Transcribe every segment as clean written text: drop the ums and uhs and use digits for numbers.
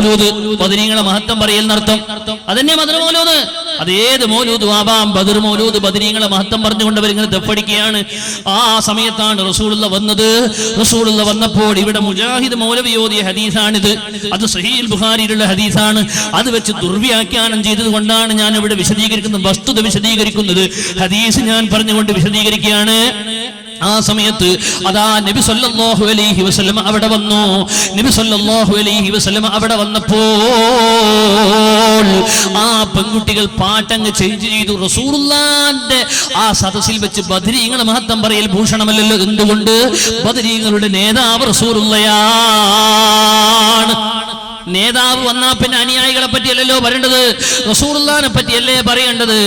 മൗലൂദ്, ബദരീങ്ങളെ മഹത്വം പറയൽ നടത്തും. അതന്നെ ബദർ മൗലൂദ്. അതേത് മൗലൂദ് ആവാം, ബദർ മൗലൂദ് ബദരീങ്ങളെ മഹത്വം പറഞ്ഞുകൊണ്ട് അവരിങ്ങനെ ദഫടിക്കുകയാണ്. ആ സമയത്താണ് റസൂലുള്ള വന്നത്. റസൂലുള്ള വന്നപ്പോൾ ഇവിടെ മുജാഹിദ് മൗലവി ഓതിയ ഹദീസാണിത്. അത് സഹീഹുൽ ബുഖാരിയിലുള്ള ഹദീസാണ്. അത് വെച്ച് ദുർവ്യാഖ്യാനം ചെയ്തത് കൊണ്ടാണ് ഞാൻ ഇവിടെ വിശദീകരിക്കുന്നത്, വസ്തുത വിശദീകരിക്കുന്നത്. ഹദീസ് ഞാൻ പറഞ്ഞുകൊണ്ട് വിശദീകരിക്കുകയാണ്. ആ സമയത്ത് അതാ നബി സല്ലല്ലാഹു അലൈഹി വസല്ലം അവിടെ വന്നു. നബി സല്ലല്ലാഹു അലൈഹി വസല്ലം അവിടെ വന്നപ്പോൾ ആ പെൺകുട്ടികൾ പാട്ടങ്ങ് ചേഞ്ച് ചെയ്തു. റസൂലുള്ളാഹിന്റെ ആ സദസ്സിൽ വെച്ച് ബദരീങ്ങളെ മഹത്വം പറയൽ ഭൂഷണമല്ലല്ലോ. എന്തുകൊണ്ട്? ബദരീങ്ങളുടെ നേതാവ് റസൂലുള്ളാഹിയാണ്. നേതാവ് വന്നാ പിന്നെ അനുയായികളെ പറ്റിയല്ലല്ലോ പറയേണ്ടത്, റസൂലുള്ളാഹിനെ പറ്റിയല്ലേ പറയേണ്ടത്.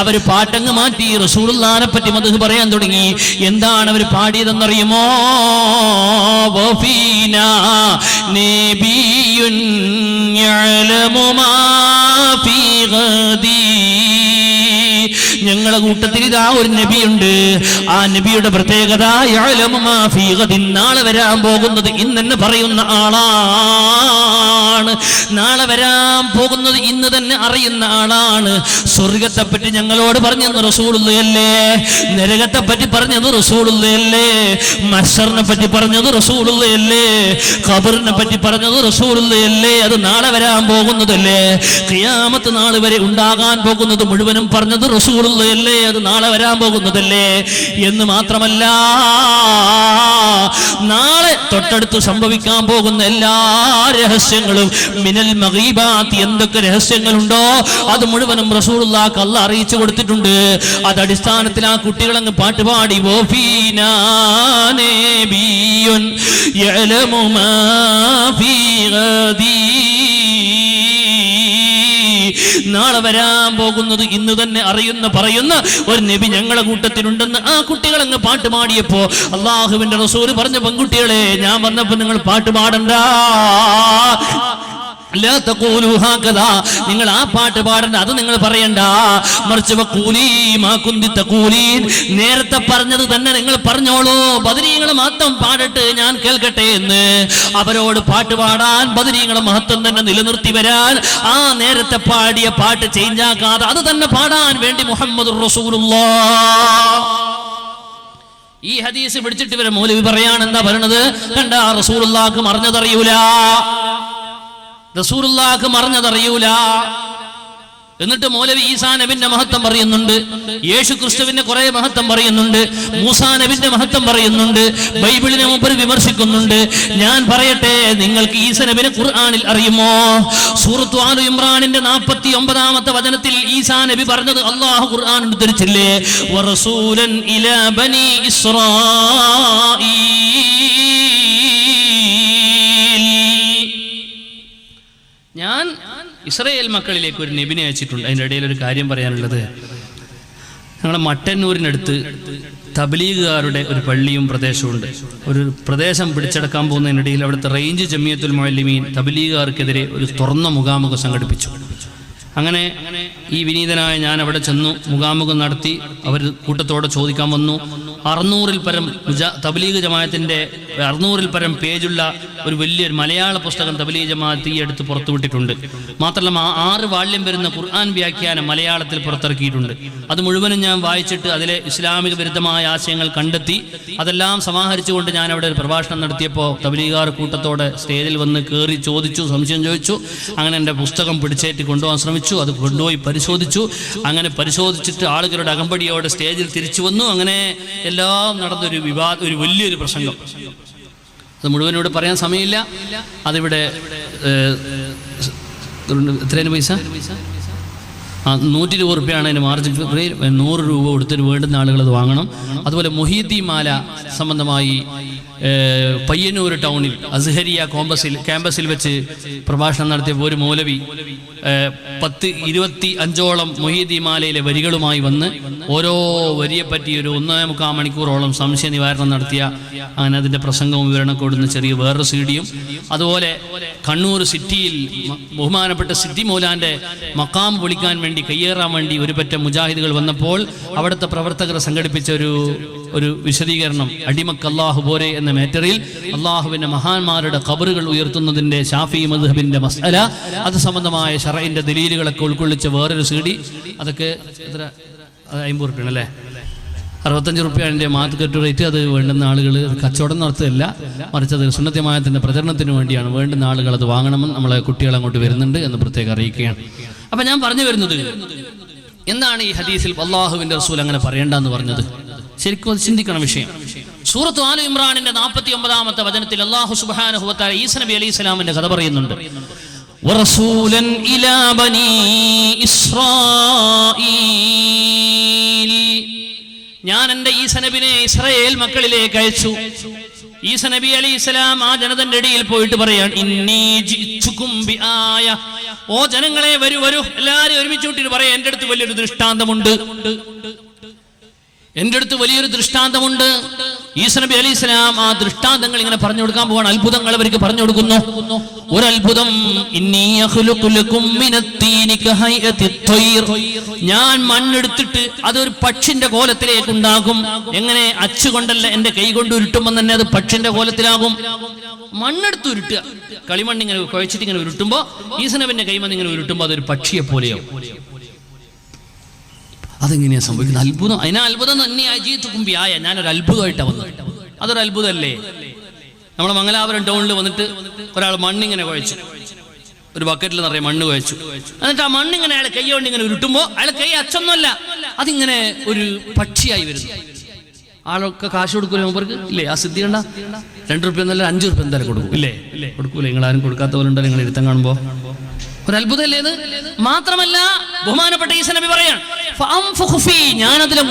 അവര് പാട്ടങ്ങ് മാറ്റി റസൂലുള്ളാഹിനെ പറ്റി മദ്ഹ് പറയാൻ തുടങ്ങി. എന്താണ് അവർ പാടിയതെന്നറിയുമോ? വഫീനാ നബിയുൻ യഅലമു മാ ഫീ ഗദീ. ഞങ്ങളുടെ കൂട്ടത്തിൽ ഇതാ ഒരു നബിയുണ്ട്. ആ നബിയുടെ പ്രത്യേകത യഅലമു മാ ഫീ ഗദിൻ, നാളെ വരാൻ പോകുന്നത് ഇന്നെന്നെ പറയുന്ന ആളാണ്. നാളെ വരാൻ പോകുന്നത് ഇന്ന് തന്നെ അറിയുന്ന ആളാണ്. സ്വർഗത്തെ പറ്റി ഞങ്ങളോട് പറഞ്ഞത് റസൂലുള്ളാഹിയല്ലേ, നരകത്തെ പറ്റി പറഞ്ഞത് റസൂലുള്ളാഹിയല്ലേ, മഹ്ശറിനെ പറ്റി പറഞ്ഞത് റസൂലുള്ളാഹിയല്ലേ, ഖബറിനെ പറ്റി പറഞ്ഞത് റസൂലുള്ളാഹിയല്ലേ. അത് നാളെ വരാൻ പോകുന്നതല്ലേ. ഖിയാമത്ത് നാൾ വരെ ഉണ്ടാകാൻ പോകുന്നത് മുഴുവനും പറഞ്ഞത് റസൂലുള്ളാഹിയല്ലേ. അത് നാളെ വരാൻ പോകുന്നതല്ലേ. എന്ന് മാത്രമല്ല, നാളെ തൊട്ടടുത്ത് സംഭവിക്കാൻ പോകുന്ന എല്ലാ രഹസ്യങ്ങളും മിനൽ മഗീബാത്ത്, എന്തൊക്കെ രഹസ്യങ്ങളുണ്ടോ അത് മുഴുവനും റസൂലുള്ളാഹിക്ക് അല്ലാഹ് അറിയിച്ചു കൊടുത്തിട്ടുണ്ട്. അത് അടിസ്ഥാനത്തിൽ ആ കുട്ടികളങ്ങ് പാട്ടുപാടി വഫീനാ നബിയുൻ യഅലമു മാ ഫീ ഗദീ. നാളെ വരാൻ പോകുന്നത് ഇന്ന് തന്നെ അറിയുന്ന പറയുന്ന ഒരു നബി ഞങ്ങളുടെ കൂട്ടത്തിലുണ്ടെന്ന് ആ കുട്ടികൾ അങ്ങ് പാട്ടുപാടിയപ്പോ അള്ളാഹുവിന്റെ റസൂല് പറഞ്ഞ പെൺകുട്ടികളെ, ഞാൻ വന്നപ്പോ നിങ്ങൾ പാട്ട് പാടണ്ട, നിങ്ങൾ ആ പാട്ട് പാടണ്ട, അത് നിങ്ങൾ പറയണ്ട. മറിച്ച് നേരത്തെ പറഞ്ഞത് തന്നെ നിങ്ങൾ പറഞ്ഞോളൂ. ബദരീങ്ങളെ മഹത്വം പാടട്ടെ, ഞാൻ കേൾക്കട്ടെ എന്ന് അവരോട് പാട്ട് പാടാൻ, ബദരീങ്ങളെ മഹത്വം തന്നെ നിലനിർത്തി വരാൻ, ആ നേരത്തെ പാടിയ പാട്ട് ചേഞ്ച് ആക്കാതെ അത് തന്നെ പാടാൻ വേണ്ടി മുഹമ്മദുർ റസൂലുള്ളാഹ്. ഈ ഹദീസ് പിടിച്ചിട്ട് ഇവരെ മൗലവി പറയാണ്. എന്താ പറയണത്? കണ്ട, റസൂലുള്ളാഹിക്ക് മറിഞ്ഞതറിയൂല, റസൂലുള്ളാഹിക്ക് മറിഞ്ഞതറിയൂല. എന്നിട്ട് മൗലവി ഈസാ നബിന്റെ മഹത്വം പറയുന്നുണ്ട്, യേശു ക്രിസ്തുവിന്റെ കുറെ മഹത്വം പറയുന്നുണ്ട്, മൂസാ നബിന്റെ മഹത്വം പറയുന്നുണ്ട്, ബൈബിളിനെ മുമ്പിൽ വിമർശിക്കുന്നുണ്ട്. ഞാൻ പറയട്ടെ, നിങ്ങൾക്ക് ഈസാ നബിനെ ഖുർആനിൽ അറിയുമോ? സൂറത്ത് ആലു ഇമ്രാനിന്റെ 49-ാമത്തെ വചനത്തിൽ ഈസാ നബി പറഞ്ഞത് അല്ലാഹു ഖുർആൻ ഉദ്ധരിച്ചില്ലേ? വറസൂലൻ ഇലാ ബനി ഇസ്രായീൽ. ഞാൻ ഇസ്രായേൽ മക്കളിലേക്ക് ഒരു നബിനെ അയച്ചിട്ടുണ്ട്. അതിൻ്റെ ഇടയിൽ ഒരു കാര്യം പറയാനുള്ളത്, ഞങ്ങളുടെ മട്ടന്നൂരിനടുത്ത് തബ്ലീഗുകാരുടെ ഒരു പള്ളിയും പ്രദേശമുണ്ട്. ഒരു പ്രദേശം പിടിച്ചെടുക്കാൻ പോകുന്നതിനിടയിൽ അവിടുത്തെ റേഞ്ച് ജമിയത്തുൽ മുഅല്ലിമീൻ തബ്ലീഗുകാർക്കെതിരെ ഒരു തുറന്ന മുഖാമുഖം സംഘടിപ്പിച്ചു. അങ്ങനെ ഈ വിനീതനായ ഞാൻ അവിടെ ചെന്നു, മുഖാമുഖം നടത്തി. അവർ കൂട്ടത്തോടെ ചോദിക്കാൻ വന്നു. 600-ൽ പരം തബ്ലീഗ് ജമാഅത്തിന്റെ 600-ൽ പരം പേജുള്ള ഒരു വലിയൊരു മലയാള പുസ്തകം തബ്ലീഗ് ജമാഅത്ത് ഈ അടുത്ത് പുറത്തുവിട്ടിട്ടുണ്ട്. മാത്രമല്ല 6 വാള്യം വരുന്ന ഖുർആൻ വ്യാഖ്യാനം മലയാളത്തിൽ പുറത്തിറക്കിയിട്ടുണ്ട്. അത് മുഴുവനും ഞാൻ വായിച്ചിട്ട് അതിലെ ഇസ്ലാമിക വിരുദ്ധമായ ആശയങ്ങൾ കണ്ടെത്തി അതെല്ലാം സമാഹരിച്ചുകൊണ്ട് ഞാൻ അവിടെ ഒരു പ്രഭാഷണം നടത്തിയപ്പോൾ തബ്ലീഗുകാർ കൂട്ടത്തോടെ സ്റ്റേജിൽ വന്ന് കയറി ചോദിച്ചു, സംശയം ചോദിച്ചു. അങ്ങനെ എൻ്റെ പുസ്തകം പിടിച്ചേറ്റ് കൊണ്ടുപോകാൻ ശ്രമിച്ചു. അത് കൊണ്ടുപോയി പരിശോധിച്ചു. അങ്ങനെ പരിശോധിച്ചിട്ട് ആളുകളുടെ അകമ്പടിയോടെ സ്റ്റേജിൽ തിരിച്ചു വന്നു. അങ്ങനെ എല്ലാം നടന്നൊരു ഒരു വലിയൊരു പ്രസംഗം. അത് മുഴുവൻ ഇവിടെ പറയാൻ സമയമില്ല. അതിവിടെ എത്രയാണ് പൈസ? 120 രൂപയാണ് അതിന് മാർജിൻ. 100 രൂപ കൊടുത്തിട്ട് വേണ്ടുന്ന ആളുകൾ അത് വാങ്ങണം. അതുപോലെ മൊഹീദ്ദീൻ മാല സംബന്ധമായി പയ്യന്നൂർ ടൗണിൽ അസ്ഹരിയ ക്യാമ്പസിൽ വെച്ച് പ്രഭാഷണം നടത്തിയപ്പോൾ ഒരു മൗലവി 10-25ഓളം മൊഹീദ്ദീൻ മാലയിലെ വരികളുമായി വന്ന് ഓരോ വരിയെപ്പറ്റി ഒരു 1.25 മണിക്കൂറോളം സംശയ നിവാരണം നടത്തിയ അങ്ങനെ അതിൻ്റെ പ്രസംഗവും വിവരണമൊക്കെ കൊടുക്കുന്ന ചെറിയ വേറൊരു സീഡിയും. അതുപോലെ കണ്ണൂർ സിറ്റിയിൽ ബഹുമാനപ്പെട്ട സിറ്റി മൗലാന്റെ മക്കാം വിളിക്കാൻ വേണ്ടി കയ്യേറാൻ വേണ്ടി ഒരു പറ്റം മുജാഹിദുകൾ വന്നപ്പോൾ അവിടുത്തെ പ്രവർത്തകർ സംഘടിപ്പിച്ച ഒരു ഒരു വിശദീകരണം, അടിമക്ക് അല്ലാഹു പോരെ എന്ന മേറ്ററിൽ അള്ളാഹുവിന്റെ മഹാന്മാരുടെ ഖബറുകൾ ഉയർത്തുന്നതിന്റെ ഷാഫി മദ്ഹബിന്റെ മസ്അല, അത് സംബന്ധമായ ശറഇന്റെ ദലീലുകളൊക്കെ ഉൾക്കൊള്ളിച്ച വേറൊരു CD. അതൊക്കെ എത്ര 50 റുപ്യാണ് അല്ലേ? 65 റുപ്യാണ് മാർക്കറ്റ് റേറ്റ്. അത് വേണ്ടുന്ന ആളുകൾ കച്ചവടം നടത്തുകയല്ല, മറിച്ച് അത് സുന്നത്യമായതിൻ്റെ പ്രചരണത്തിന് വേണ്ടിയാണ്. വേണ്ടുന്ന ആളുകൾ അത് വാങ്ങണമെന്ന് നമ്മളെ കുട്ടികൾ അങ്ങോട്ട് വരുന്നുണ്ട് എന്ന് പ്രത്യേകം അറിയിക്കുകയാണ്. അപ്പം ഞാൻ പറഞ്ഞു വരുന്നത്, എന്താണ് ഈ ഹദീസിൽ അല്ലാഹുവിൻ്റെ റസൂൽ അങ്ങനെ പറയേണ്ടെന്ന് പറഞ്ഞത്? ശരിക്കും അത് ചിന്തിക്കണം വിഷയം. സൂറത്ത് ആല ഇമ്രാനിന്റെ 49-ാമത്തെ വചനത്തിൽ അല്ലാഹു സുബ്ഹാനഹു വ തആല ഈസ നബി അലൈഹി സ്വലാമിന്റെ കഥ പറയുന്നുണ്ട്. വറസൂലൻ ഇലാ ബനീ ഇസ്രായീൽ, ഞാൻ എൻ്റെ ഈസ നബിനെ ഇസ്രായേൽ മക്കളിലേക്ക് അയച്ചു. ഈസ നബി അലൈഹിസ്സലാം ആ ജനതന്റെ ഇടയിൽ പോയിട്ട് പറയാൻ, ഇന്നി ജിഅ്തുകും ബിആയ, ഓ ജനങ്ങളെ വരൂ വരൂ, എല്ലാവരും ഒരുമിച്ച് കൂട്ടിയിട്ട് പറയാം, എൻ്റെ അടുത്ത് വലിയൊരു ദൃഷ്ടാന്തമുണ്ട്, എൻ്റെ അടുത്ത് വലിയൊരു ദൃഷ്ടാന്തമുണ്ട്. ഈസ നബി അലൈഹിസ്സലാം ആ ദൃഷ്ടാന്തങ്ങൾ ഇങ്ങനെ പറഞ്ഞു കൊടുക്കാൻ പോവാണ്. അത്ഭുതങ്ങൾ അവർക്ക് പറഞ്ഞു കൊടുക്കുന്നു. ഒരു അത്ഭുതം, ഇന്നി യഖ്ലുഖു ലകും മിനത്തീനി കഹൈഅത്തിത് ത്വയ്ർ, ഞാൻ മണ്ണെടുത്തിട്ട് അതൊരു പക്ഷിന്റെ കോലത്തിലേക്ക് ഉണ്ടാകും. എങ്ങനെ? അച്ചുകൊണ്ടല്ല, എൻ്റെ കൈ കൊണ്ട് ഉരുട്ടുമ്പോൾ തന്നെ അത് പക്ഷിന്റെ കോലത്തിലാകും. മണ്ണെടുത്ത് ഉരുട്ടുക, കളിമണ്ണ് ഇങ്ങനെ കുഴച്ചിട്ട് ഇങ്ങനെ ഉരുട്ടുമ്പോൾ, ഈസ നബിന്റെ കൈമന്ന് ഇങ്ങനെ ഉരുട്ടുമ്പോൾ അതൊരു പക്ഷിയെ പോലെയാവും. അതെങ്ങനെയാ സംഭവിക്കുന്നത്? അത്ഭുതം. അതിനാ അത്ഭുതം തന്നെ അജീത്തുകുമ്പിയായ, ഞാനൊരു അത്ഭുതമായിട്ടാണ് വന്നത്. അതൊരു അത്ഭുതമല്ലേ? നമ്മുടെ മംഗലാപുരം ടൗണിൽ വന്നിട്ട് ഒരാൾ മണ്ണിങ്ങനെ കുഴച്ചു, ഒരു ബക്കറ്റിൽ നിറയെ മണ്ണ് കുഴച്ചു. എന്നിട്ട് ആ മണ്ണിങ്ങനെ അയാൾ കൈ കൊണ്ട് ഇങ്ങനെ ഉരുട്ടുമ്പോൾ അയാൾ കൈ അച്ചൊന്നുമല്ല, അതിങ്ങനെ ഒരു പക്ഷിയായി വരുന്നു. ആളൊക്കെ കാശ് കൊടുക്കൂലേ മൂപ്പർക്ക്? ഇല്ലേ? ആ സിദ്ധി കണ്ട 2 റുപ്യ എന്നല്ല 5 റുപ്യ എന്തായാലും കൊടുക്കും. ഇല്ലേ? കൊടുക്കൂലേ? നിങ്ങളാരും കൊടുക്കാത്ത പോലെ ഉണ്ടല്ലോ നിങ്ങൾ ഇരുത്തം കാണുമ്പോൾ. ഒരു അത്ഭുതമല്ലേ ഇത്? മാത്രമല്ല ബഹുമാനപ്പെട്ട ഈസ നബി പറയാൻ, ഞാനതിലെ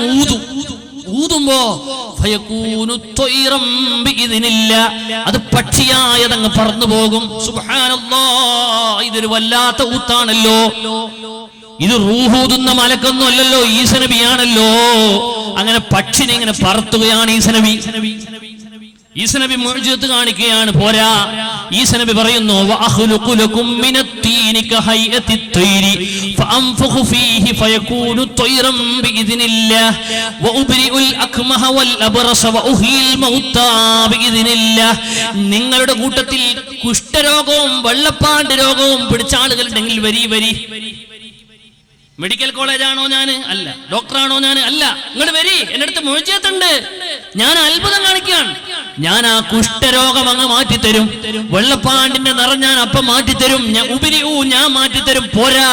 ഊതുമ്പോ അത് പക്ഷിയായതങ്ങ് പറന്നു പോകും. സുബ്ഹാനല്ലാഹ്, ഇതൊരു വല്ലാത്ത ഊത്താണല്ലോ. ഇത് റൂഹൂതുന്ന മലക്കൊന്നും അല്ലല്ലോ, ഈസ നബിയാണല്ലോ. അങ്ങനെ പക്ഷിനെ ഇങ്ങനെ പറത്തുകയാണ് ഈസ നബി. ഈസ നബി മുഅ്ജിസത്ത് കാണിക്കുകയാണ്. പോരാ, ഈസ നബി പറയുന്നു, വഅഖ്ലുഖു ലകും മിനത്തീനി കഹൈഅത്തിത് ത്വയ്രി ഫഅൻഫുഖു ഫീഹി ഫയകൂനു ത്വയ്റൻ ബിഇദ്നില്ലാഹ് വഉബ്രിഉൽ അക്മഹ വൽ അബ്റസ വഉഹീൽ മൗതാ ബിഇദ്നില്ലാഹ്. നിങ്ങളുടെ കൂട്ടത്തിൽ കുഷ്ഠരോഗവും വെള്ളപ്പാണ്ട് രോഗവും പിടിച്ച ആളുകളുണ്ടെങ്കിൽ വരി. മെഡിക്കൽ കോളേജാണോ ഞാൻ? അല്ല. ഡോക്ടറാണോ ഞാൻ? അല്ല. ഇങ്ങോട്ട് വരി, എന്റെ അടുത്ത് മുഅ്ജിസത്തുണ്ട്, ഞാൻ അത്ഭുതം കാണിക്കുകയാണ്. ഞാൻ ആ കുഷ്ഠരോഗം അങ്ങ് മാറ്റിത്തരും, വെള്ളപ്പാണ്ടിന്റെ നിറം ഞാൻ അപ്പം മാറ്റിത്തരും, ഞാൻ മാറ്റിത്തരും. പോരാ,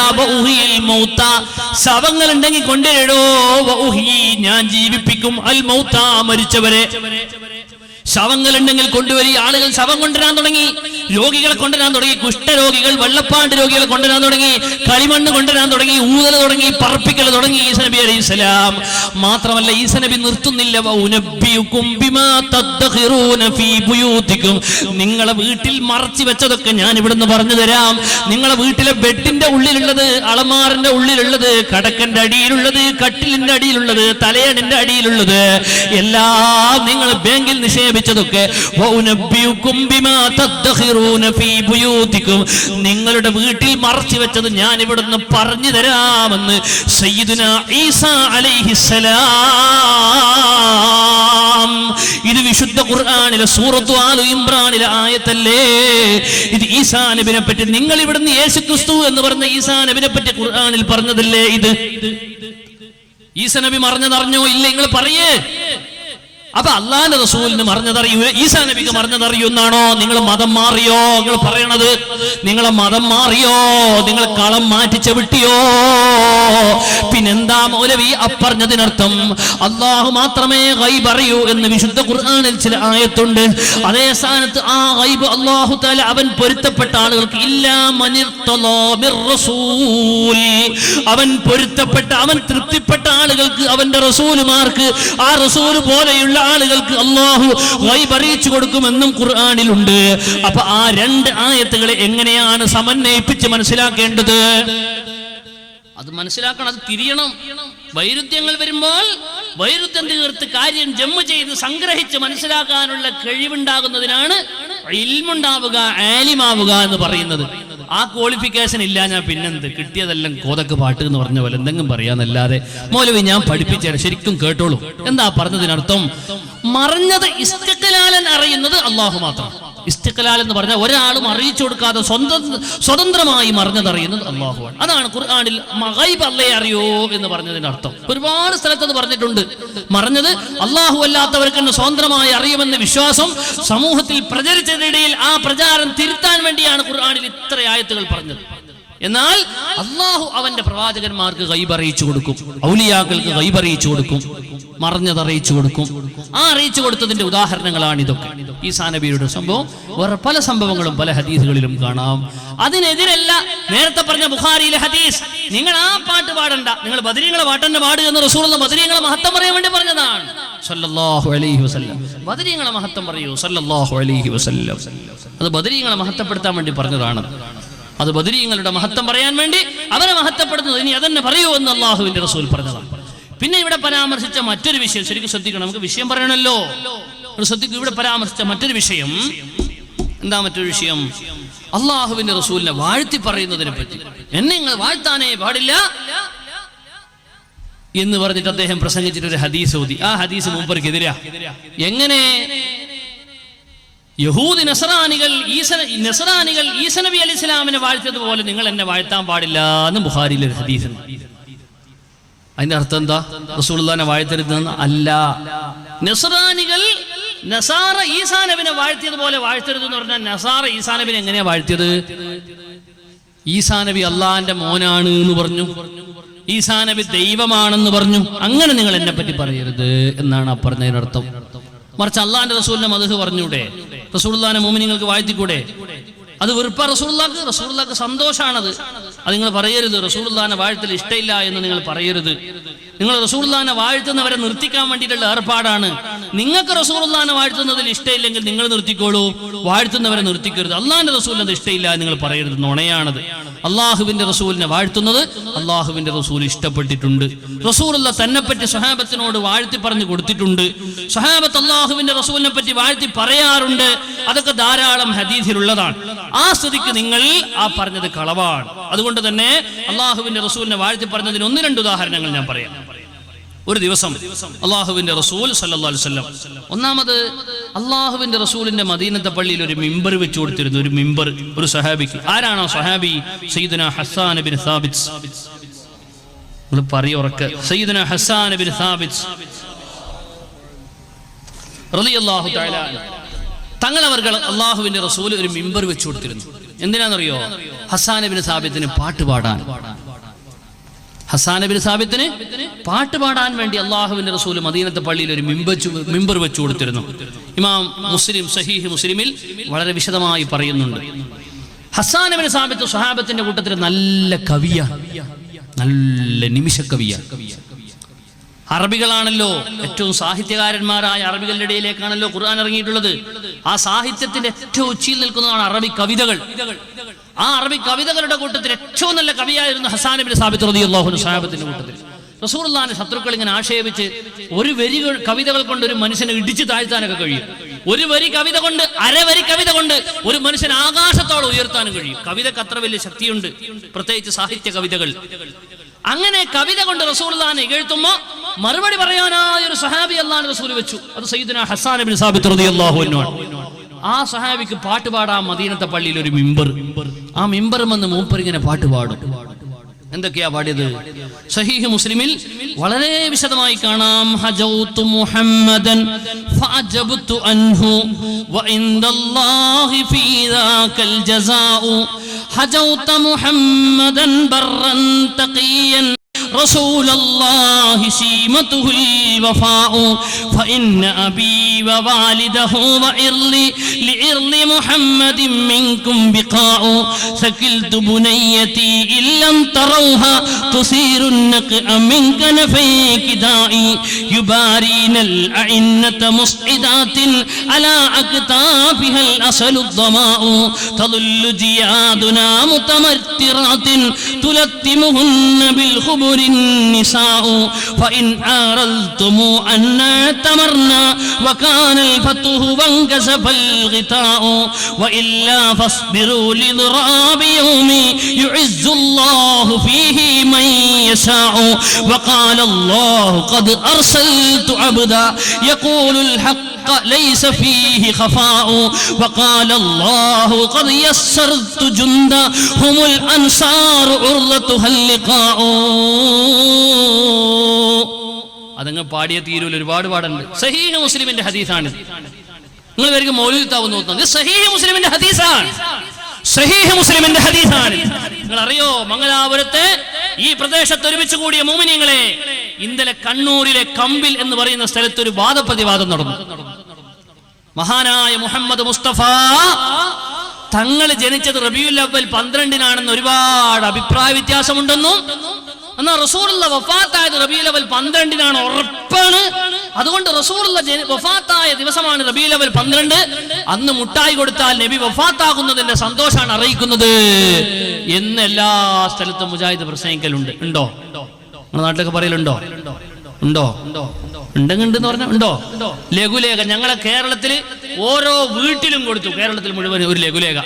ശവങ്ങൾ ഉണ്ടെങ്കിൽ കൊണ്ടുവരടോ, ഞാൻ ജീവിപ്പിക്കും അൽ മൗത്ത, മരിച്ചവരെ. ശവങ്ങളുണ്ടെങ്കിൽ കൊണ്ടുവരി. ആളുകൾ ശവം കൊണ്ടുവരാൻ തുടങ്ങി, രോഗികളെ കൊണ്ടുവരാൻ തുടങ്ങി, കുഷ്ഠരോഗികൾ, വെള്ളപ്പാണ്ട് രോഗികളെ കൊണ്ടുവരാൻ തുടങ്ങി, കളിമണ്ണ് കൊണ്ടുവരാൻ തുടങ്ങി, ഊതൽ തുടങ്ങി, പറപ്പിക്കൽ തുടങ്ങി ഈസ നബി അലൈഹിസ്സലാം. മാത്രമല്ല ഈസ നബി നിർത്തുന്നില്ല. നിങ്ങളെ വീട്ടിൽ മറച്ചു വെച്ചതൊക്കെ ഞാൻ ഇവിടുന്ന് പറഞ്ഞു തരാം. നിങ്ങളെ വീട്ടിലെ ബെഡിന്റെ ഉള്ളിലുള്ളത്, അളമാറിന്റെ ഉള്ളിലുള്ളത്, കടക്കന്റെ അടിയിലുള്ളത്, കട്ടിലിന്റെ അടിയിലുള്ളത്, തലയണിന്റെ അടിയിലുള്ളത് എല്ലാം നിങ്ങൾ ബാങ്കിൽ നിക്ഷേപിച്ചതൊക്കെ, നിങ്ങളുടെ വീട്ടിൽ മറച്ചു വെച്ചത് ഞാൻ ഇവിടുന്ന് പറഞ്ഞു തരാമെന്ന് സയ്യിദുനാ ഈസ അലൈഹിസ്സലാം. ഇത് വിശുദ്ധ ഖുർആനിലെ സൂറത്തു ആല ഇമ്രാനിലെ ആയത്തല്ലേ? ഇത് ഈസാ നബിനെ പറ്റി, നിങ്ങൾ ഇവിടുന്ന് യേശുക്രിസ്തു എന്ന് പറഞ്ഞ ഈസാ നബിനെ പറ്റി ഖുർആനിൽ പറഞ്ഞതല്ലേ? ഇത് ഈസ നബി മറിഞ്ഞതറിഞ്ഞോ? ഇല്ല. നിങ്ങൾ പറയേ. അപ്പൊ അള്ളാന്റെ റസൂലിന് മറിഞ്ഞതറിയൂല, ഈസാ നബിക്ക് മറിഞ്ഞതറിയുന്നാണോ? നിങ്ങൾ മതം മാറിയോ? നിങ്ങൾ പറയണത് നിങ്ങളെ മതം മാറിയോ? നിങ്ങൾ കളം മാറ്റി ചവിട്ടിയോ? പിന്നെന്താ മൗലവി അപ്പറഞ്ഞതിനർത്ഥം? അള്ളാഹു മാത്രമേ ഗൈബ് അറിയൂ എന്ന് വിശുദ്ധ ഖുർആനിൽ ചില ആയത്തുണ്ട്. അതേ സ്ഥാനത്ത് ആ ഗൈബ് അള്ളാഹു തആല അവൻ പൊരുത്തപ്പെട്ട ആളുകൾക്ക്, ഇല്ലാ മനിർതളാ മിർ റസൂൽ, അവൻ പൊരുത്തപ്പെട്ട, അവൻ തൃപ്തിപ്പെട്ട ആളുകൾക്ക്, അവന്റെ റസൂലുമാർക്ക്, ആ റസൂൽ പോലെയുള്ള ആളുകൾക്ക് അല്ലാഹു ഗൈബ് അറിയിച്ചു കൊടുക്കുമെന്നും ഖുർആനിലുണ്ട്. അപ്പൊ ആ 2 ആയത്തുകളെ എങ്ങനെയാണ് സമന്വയിപ്പിച്ച് മനസ്സിലാക്കേണ്ടത്? അത് മനസ്സിലാക്കണം, അത് തിരിയണം. വൈരുദ്ധ്യങ്ങൾ വരുമ്പോൾ വൈരുദ്ധ്യം തീർത്ത് കാര്യം ജമ്മു ചെയ്ത് സംഗ്രഹിച്ച് മനസ്സിലാക്കാനുള്ള കഴിവുണ്ടാകുന്നതിനാണ് ഇൽമുണ്ടാവുക, ആലിമാവുക എന്ന് പറയുന്നത്. ആ ക്വാളിഫിക്കേഷൻ ഇല്ല ഞാൻ പിന്നെന്ത് കിട്ടിയതെല്ലാം കോതക്ക് പാട്ട് എന്ന് പറഞ്ഞ പോലെ എന്തെങ്കിലും പറയാന്നല്ലാതെ മൗലവി ഞാൻ പഠിപ്പിച്ചാൽ ശരിക്കും കേട്ടോളൂ. എന്താ പറഞ്ഞതിനർത്ഥം? മറഞ്ഞത് ഇസ്തിഖ്ലാലൻ അറിയുന്നത് അള്ളാഹു മാത്രം. ഇസ്തിഖ്ലാൽ എന്ന് പറഞ്ഞാൽ ഒരാളും അറിയിച്ചു കൊടുക്കാതെ സ്വതന്ത്രമായി മറിഞ്ഞതറിയുന്നത് അള്ളാഹുവാണ്. അതാണ് ഖുർആനിൽ ഗൈബ് അല്ലാഹ് അറിയോ എന്ന് പറഞ്ഞതിന്റെ അർത്ഥം. ഒരുപാട് സ്ഥലത്ത് പറഞ്ഞിട്ടുണ്ട്. മറിഞ്ഞത് അള്ളാഹു അല്ലാത്തവർക്ക് സ്വതന്ത്രമായി അറിയുമെന്ന വിശ്വാസം സമൂഹത്തിൽ പ്രചരിച്ചതിനിടയിൽ ആ പ്രചാരം തിരുത്താൻ വേണ്ടിയാണ് ഖുർആനിൽ ഇത്ര ആയത്തുകൾ പറഞ്ഞത്. എന്നാൽ അള്ളാഹു അവന്റെ പ്രവാചകന്മാർക്ക് ഗൈബ് അറിയിച്ചു കൊടുക്കും, ഔലിയാക്കൾക്ക് ഗൈബ് അറിയിച്ചു കൊടുക്കും, മറഞ്ഞത് അറിയിച്ചു കൊടുക്കും. ആ അറിയിച്ചു കൊടുത്തതിന്റെ ഉദാഹരണങ്ങളാണ് ഇതൊക്കെ. ഈസാ നബിയുടെ സംഭവം വേറെ പല സംഭവങ്ങളും പല ഹദീസുകളിലും കാണാം. അതിനെതിരല്ല നേരത്തെ പറഞ്ഞ ബുഖാരിയിലെ ഹദീസ്, നിങ്ങൾ ആ പാട്ട് പാടണ്ട, നിങ്ങൾ ബദരീങ്ങളെ പാട്ടന്നെ പാടുക എന്ന് റസൂലുള്ള ബദരീങ്ങളെ മഹത്വം പറയാൻ വേണ്ടി പറഞ്ഞതാണ് സല്ലല്ലാഹു അലൈഹി വസല്ലം. ബദരീങ്ങളെ മഹത്വം പറയൂ സല്ലല്ലാഹു അലൈഹി വസല്ലം. അത് ബദരീങ്ങളെ മഹത്വപ്പെടുത്താൻ വേണ്ടി പറഞ്ഞതാണ്. അത് ബദരീങ്ങളുടെ മഹത്വം പറയാൻ വേണ്ടി അവരെ മഹത്വപ്പെടുത്തുന്നത്. ഇനി അതന്നെ പറയൂ എന്ന് അള്ളാഹുവിന്റെ റസൂൽ പറഞ്ഞതാണ്. പിന്നെ ഇവിടെ പരാമർശിച്ച മറ്റൊരു വിഷയം ശരിക്കും ശ്രദ്ധിക്കണം, നമുക്ക് വിഷയം പറയണല്ലോ, ശ്രദ്ധിക്കും. ഇവിടെ പരാമർശിച്ച മറ്റൊരു വിഷയം എന്താ? മറ്റൊരു വിഷയം അള്ളാഹുവിന്റെ റസൂലിനെ വാഴ്ത്തി പറയുന്നതിനെ പറ്റി. എന്നെ നിങ്ങൾ വാഴ്ത്താനേ പാടില്ല എന്ന് പറഞ്ഞിട്ട് അദ്ദേഹം പ്രസംഗിച്ചിട്ട് ഒരു ഹദീസ് ഓതി. ആ ഹദീസ് മൂപ്പർക്കെതിരാ. എങ്ങനെ? യഹൂദി നസ്രാനികൾ ഈസ നബി അലൈഹി ഇസ്ലാമിനെ വാഴ്ത്തിയതുപോലെ നിങ്ങൾ എന്നെ വാഴ്ത്താൻ പാടില്ല എന്ന് ബുഖാരിയിൽ ഒരു ഹദീസ്. അതിന്റെ അർത്ഥം എന്താ? റസൂലുള്ളാഹിനെ വാഴ്ത്തരുതെന്ന് അല്ല. നസ്രാനികൾ നസാറ ഈസാ നബിനെ വാഴ്ത്തിയതുപോലെ വാഴ്ത്തരുതെന്ന് പറഞ്ഞാൽ നസാറ ഈസാ നബിനെ എങ്ങനെയാ വാഴ്ത്തിയത്? ഈസാ നബി അള്ളാഹിന്റെ മോനാണ് എന്ന് പറഞ്ഞു, ഈസാ നബി ദൈവമാണെന്ന് പറഞ്ഞു. അങ്ങനെ നിങ്ങൾ എന്നെ പറ്റി പറയരുത് എന്നാണ് ആ പറഞ്ഞതിനർത്ഥം. മറിച്ച് അള്ളാഹിന്റെ റസൂലിന്റെ മദ്ഹ് പറഞ്ഞൂടെ? റസൂലുള്ളാഹിനെ മുഅ്മിനീങ്ങൾക്ക് വാഴ്ത്തിക്കൂടെ? അത് വെറുപ്പാ റസൂലുള്ളാഹിക്ക് സന്തോഷാണത്. അത് നിങ്ങൾ പറയരുത്. റസൂലുള്ളാഹിനെ വാഴ്ത്തൽ ഇഷ്ടമില്ല എന്ന് നിങ്ങൾ പറയരുത്. നിങ്ങൾ റസൂലുള്ളാഹിനെ വാഴ്ത്തുന്നവരെ നിർത്തിക്കാൻ വേണ്ടിയിട്ടുള്ള ഏർപ്പാടാണ്. നിങ്ങൾക്ക് റസൂലുള്ളാഹിനെ വാഴ്ത്തുന്നതിൽ ഇഷ്ടമില്ലെങ്കിൽ നിങ്ങൾ നിർത്തിക്കോളൂ, വാഴ്ത്തുന്നവരെ നിർത്തിക്കരുത്. അള്ളാഹിന്റെ റസൂലിന് അത് ഇഷ്ടമില്ല നിങ്ങൾ പറയരുത്. നുണയാണത്. അള്ളാഹുവിന്റെ റസൂലിനെ വാഴ്ത്തുന്നത് അള്ളാഹുവിന്റെ റസൂൽ ഇഷ്ടപ്പെട്ടിട്ടുണ്ട്. റസൂലുള്ള തന്നെ പറ്റി സ്വഹാബത്തിനോട് വാഴ്ത്തി പറഞ്ഞു കൊടുത്തിട്ടുണ്ട്. സ്വഹാബത്ത് അള്ളാഹുവിന്റെ റസൂലിനെ പറ്റി വാഴ്ത്തി പറയാറുണ്ട്. അതൊക്കെ ധാരാളം ഹദീസിലുള്ളതാണ്. ആ സ്ഥിതിക്ക് നിങ്ങൾ ആ പറഞ്ഞത് കളവാണ്. അതുകൊണ്ട് തന്നെ അള്ളാഹുവിന്റെ റസൂലിനെ വാഴ്ത്തി പറഞ്ഞതിന് 1-2 ഉദാഹരണങ്ങൾ ഞാൻ പറയാം. ഒരു ദിവസം അള്ളാഹുവിന്റെ റസൂൽ സല്ലല്ലാഹു അലൈഹി വസല്ലം, ഒന്നാമത് അള്ളാഹുവിന്റെ റസൂലിന്റെ മദീനത്തെ പള്ളിയിൽ ഒരു മിമ്പർ വെച്ചു കൊടുത്തിരുന്നു. ഒരു മിമ്പർ ഒരു സഹാബിക്ക്. ആരാണോ സഹാബി? സയ്യിദുനാ ഹസ്സാൻ ഇബ്നു സാബിത്ത്. നിങ്ങൾ പറയുറക്കെ, സയ്യിദുനാ ഹസ്സാൻ ഇബ്നു സാബിത്ത് റളിയല്ലാഹു തആല തങ്ങളവർകൾ അള്ളാഹുവിന്റെ റസൂൽ ഒരു മിമ്പർ വെച്ചു കൊടുത്തിരുന്നു. എന്തിനാണെന്നറിയോ? ഹസ്സാൻ ഇബ്നു സാബിത്തിന് പാട്ട് പാടാൻ. ഹസ്സാൻ ഇബ്നു സാബിത്തിന് പാട്ട് പാടാൻ വേണ്ടി അള്ളാഹുവിന്റെ റസൂൽ മദീനത്തെ പള്ളിയിൽ ഒരു മിമ്പർ വെച്ചു കൊടുത്തിരുന്നു. ഇമാം മുസ്ലിം സഹീഹ് മുസ്ലിമിൽ വളരെ വിശദമായി പറയുന്നുണ്ട്. ഹസ്സാൻ ഇബ്നു സാബിത്ത് സ്വഹാബത്തിന്റെ കൂട്ടത്തിൽ നല്ല കവിയാണ്, നല്ല നിമിഷ കവിയാണ്. അറബികളാണല്ലോ ഏറ്റവും സാഹിത്യകാരന്മാരായ അറബികളുടെ ഇടയിലേക്കാണല്ലോ ഖുർആൻ ഇറങ്ങിയിട്ടുള്ളത്. ആ സാഹിത്യത്തിന്റെ ഏറ്റവും ഉച്ചിയിൽ നിൽക്കുന്നതാണ് അറബി കവിതകൾ. ആ അറബി കവിതകളുടെ കൂട്ടത്തിൽ ഏറ്റവും നല്ല കവിയായിരുന്നു ഹസ്സാൻ ഇബ്നു സാബിത്ത് റളിയല്ലാഹു അൻഹു സ്വഹാബത്തിന്റെ കൂട്ടത്തിൽ. റസൂലുള്ളാഹിന്റെ ശത്രുക്കൾ ഇങ്ങനെ ആക്ഷേപിച്ച് ഒരു വരി കവിതകൾ കൊണ്ട് ഒരു മനുഷ്യനെ ഇടിച്ചു താഴ്ത്താനൊക്കെ കഴിയും. ഒരു വരി കവിത കൊണ്ട്, അരവരി കവിത കൊണ്ട് ഒരു മനുഷ്യൻ ആകാശത്തോളം ഉയർത്താനും കഴിയും. കവിതക്ക് അത്ര വലിയ ശക്തിയുണ്ട്, പ്രത്യേകിച്ച് സാഹിത്യ കവിതകൾ. അങ്ങനെ കവിത കൊണ്ട് റസൂലുള്ളാഹിനെ ഇകഴ്ത്തുമ്പോൾ മറുപടി പറയാനായ ഒരു സഹാബി അല്ലാഹുവിന്റെ റസൂൽ വെച്ചു. അത് സയ്യിദുനാ ഹസ്സാൻ ഇബ്നു സാബിത്ത് റളിയല്ലാഹു അൻഹു. ആ സഹാബിക്ക് പാട്ട് പാടാൻ മദീനത്തെ പള്ളിയിൽ ഒരു മിമ്പർ. ആ മിമ്പറും വന്ന് മൂപ്പർ ഇങ്ങനെ പാട്ട് പാടും. എന്തൊക്കെയാ പാടിയത്? സഹീഹ് മുസ്ലിമിൽ വളരെ വിശദമായി കാണാം. ഹജൗതു മുഹമ്മദൻ ഫഅജബ്തു അൻഹു വഇൻദല്ലാഹി ഫീ ദാകൽ ജസാഉ ഹജൗത മുഹമ്മദൻ ബർറൻ തഖിയൻ رسول الله سيمته الوفاء فإن أبي ووالده وإرلي لإرل محمد منكم بقاء سكلت بنيتي إن لم تروها تثير النقع من كنفيك دائي يبارين الأعنة مصعدات على أكتافها الأصل الظماء تظل جيادنا متمترات تلتمهن بالخبر الدبر النساء فإن أعرضتم عنا تمرنا وكان الفتح وانكشف الغطاء وإلا فاصبروا لضراب يوم يعز الله فيه من يشاء وقال الله قد أرسلت عبدا يقول الحق ليس فيه خفاء وقال الله قد يسرت جندا هم الأنصار عرضتها اللقاء. അതങ്ങ് പാടിയ തീരൂല, ഒരുപാട് പാടുണ്ട്. സഹീഹ് മുസ്ലിമിന്റെ ഹദീസാണ്. നിങ്ങൾ വരിക മൗലൂദ് താവുന്ന നോക്കുന്നത് സഹീഹ് മുസ്ലിമിന്റെ ഹദീസാണ്. സഹീഹ് മുസ്ലിമിന്റെ ഹദീസാണ്. നിങ്ങൾ അറിയോ, മംഗലാപുരത്തെ ഈ പ്രദേശത്ത് ഒരുമിച്ച് കൂടിയ മുഅ്മിനീങ്ങളെ, ഇന്നലെ കണ്ണൂരിലെ കമ്പിൽ എന്ന് പറയുന്ന സ്ഥലത്ത് ഒരു വാദപ്രതിവാദം നടന്നു. മഹാനായ മുഹമ്മദ് മുസ്തഫ തങ്ങൾ ജനിച്ചത് റബീഉൽ അവ്വൽ 12-നാണെന്ന് ഒരുപാട് അഭിപ്രായ വ്യത്യാസമുണ്ടെന്നും, എന്നാൽ റസൂലുള്ള വഫാത്തായത് റബീഉൽ അവ്വൽ 12-നാണ് ഉറപ്പാണ്. അതുകൊണ്ട് റസൂലുള്ള വഫാത്തായ ദിവസമാണ് റബീഉൽ അവ്വൽ 12. അന്ന് മുട്ടായി കൊടുത്താൽ നബി വഫാത്താകുന്നതിന്റെ സന്തോഷമാണ് അറിയിക്കുന്നത് എന്ന് എല്ലാ സ്ഥലത്തും മുജാഹിദ് പ്രസംഗിക്കലുണ്ട്. ഉണ്ടോ? നമ്മുടെ നാട്ടിലൊക്കെ പറയലുണ്ടോ? ഉണ്ടോ? ഉണ്ടെന്ന് പറഞ്ഞാൽ ഉണ്ടോ? ലഘുലേഖ ഞങ്ങളെ കേരളത്തിൽ ഓരോ വീട്ടിലും കൊടുത്തു, കേരളത്തിൽ മുഴുവൻ ഒരു ലഘുലേഖ.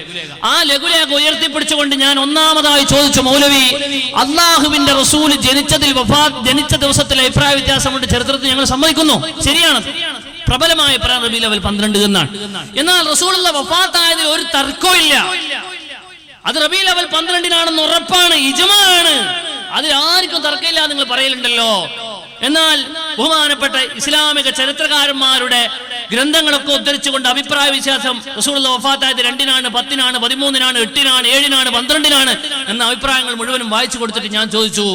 ആ ലഘുലേഖ ഉയർത്തിപ്പിടിച്ചുകൊണ്ട് ഞാൻ ഒന്നാമതായി ചോദിച്ചു, മൗലവി, അള്ളാഹുവിന്റെ റസൂൽ ജനിച്ച ദിവസത്തിൽ അഭിപ്രായ വ്യത്യാസമുണ്ട്, ചരിത്രത്തിൽ ഞങ്ങൾ സമ്മതിക്കുന്നു, ശരിയാണ്, പ്രബലമായ റബീഉൽ അവ്വൽ 12 എന്നാണ്. എന്നാൽ റസൂലുള്ള വഫാത്തായതിൽ ഒരു തർക്കവും ഇല്ല. അത് റബീഉൽ അവ്വൽ 12-നാണെന്ന് ഉറപ്പാണ്, ഇജ്മാഅാണ്, അതിൽ ആർക്കും തർക്കമില്ല നിങ്ങൾ പറയലുണ്ടല്ലോ. എന്നാൽ ബഹുമാനപ്പെട്ട ഇസ്ലാമിക ചരിത്രകാരന്മാരുടെ ഗ്രന്ഥങ്ങളൊക്കെ ഉദ്ധരിച്ചുകൊണ്ട് അഭിപ്രായ വ്യത്യാസം, റസൂലുള്ള വഫാത്തായത് 2-നാണ്, 10-നാണ്, 13-നാണ്, 8-നാണ്, 7-നാണ്, 12-നാണ് എന്ന അഭിപ്രായങ്ങൾ മുഴുവനും വായിച്ചു കൊടുത്തിട്ട് ഞാൻ ചോദിച്ചു,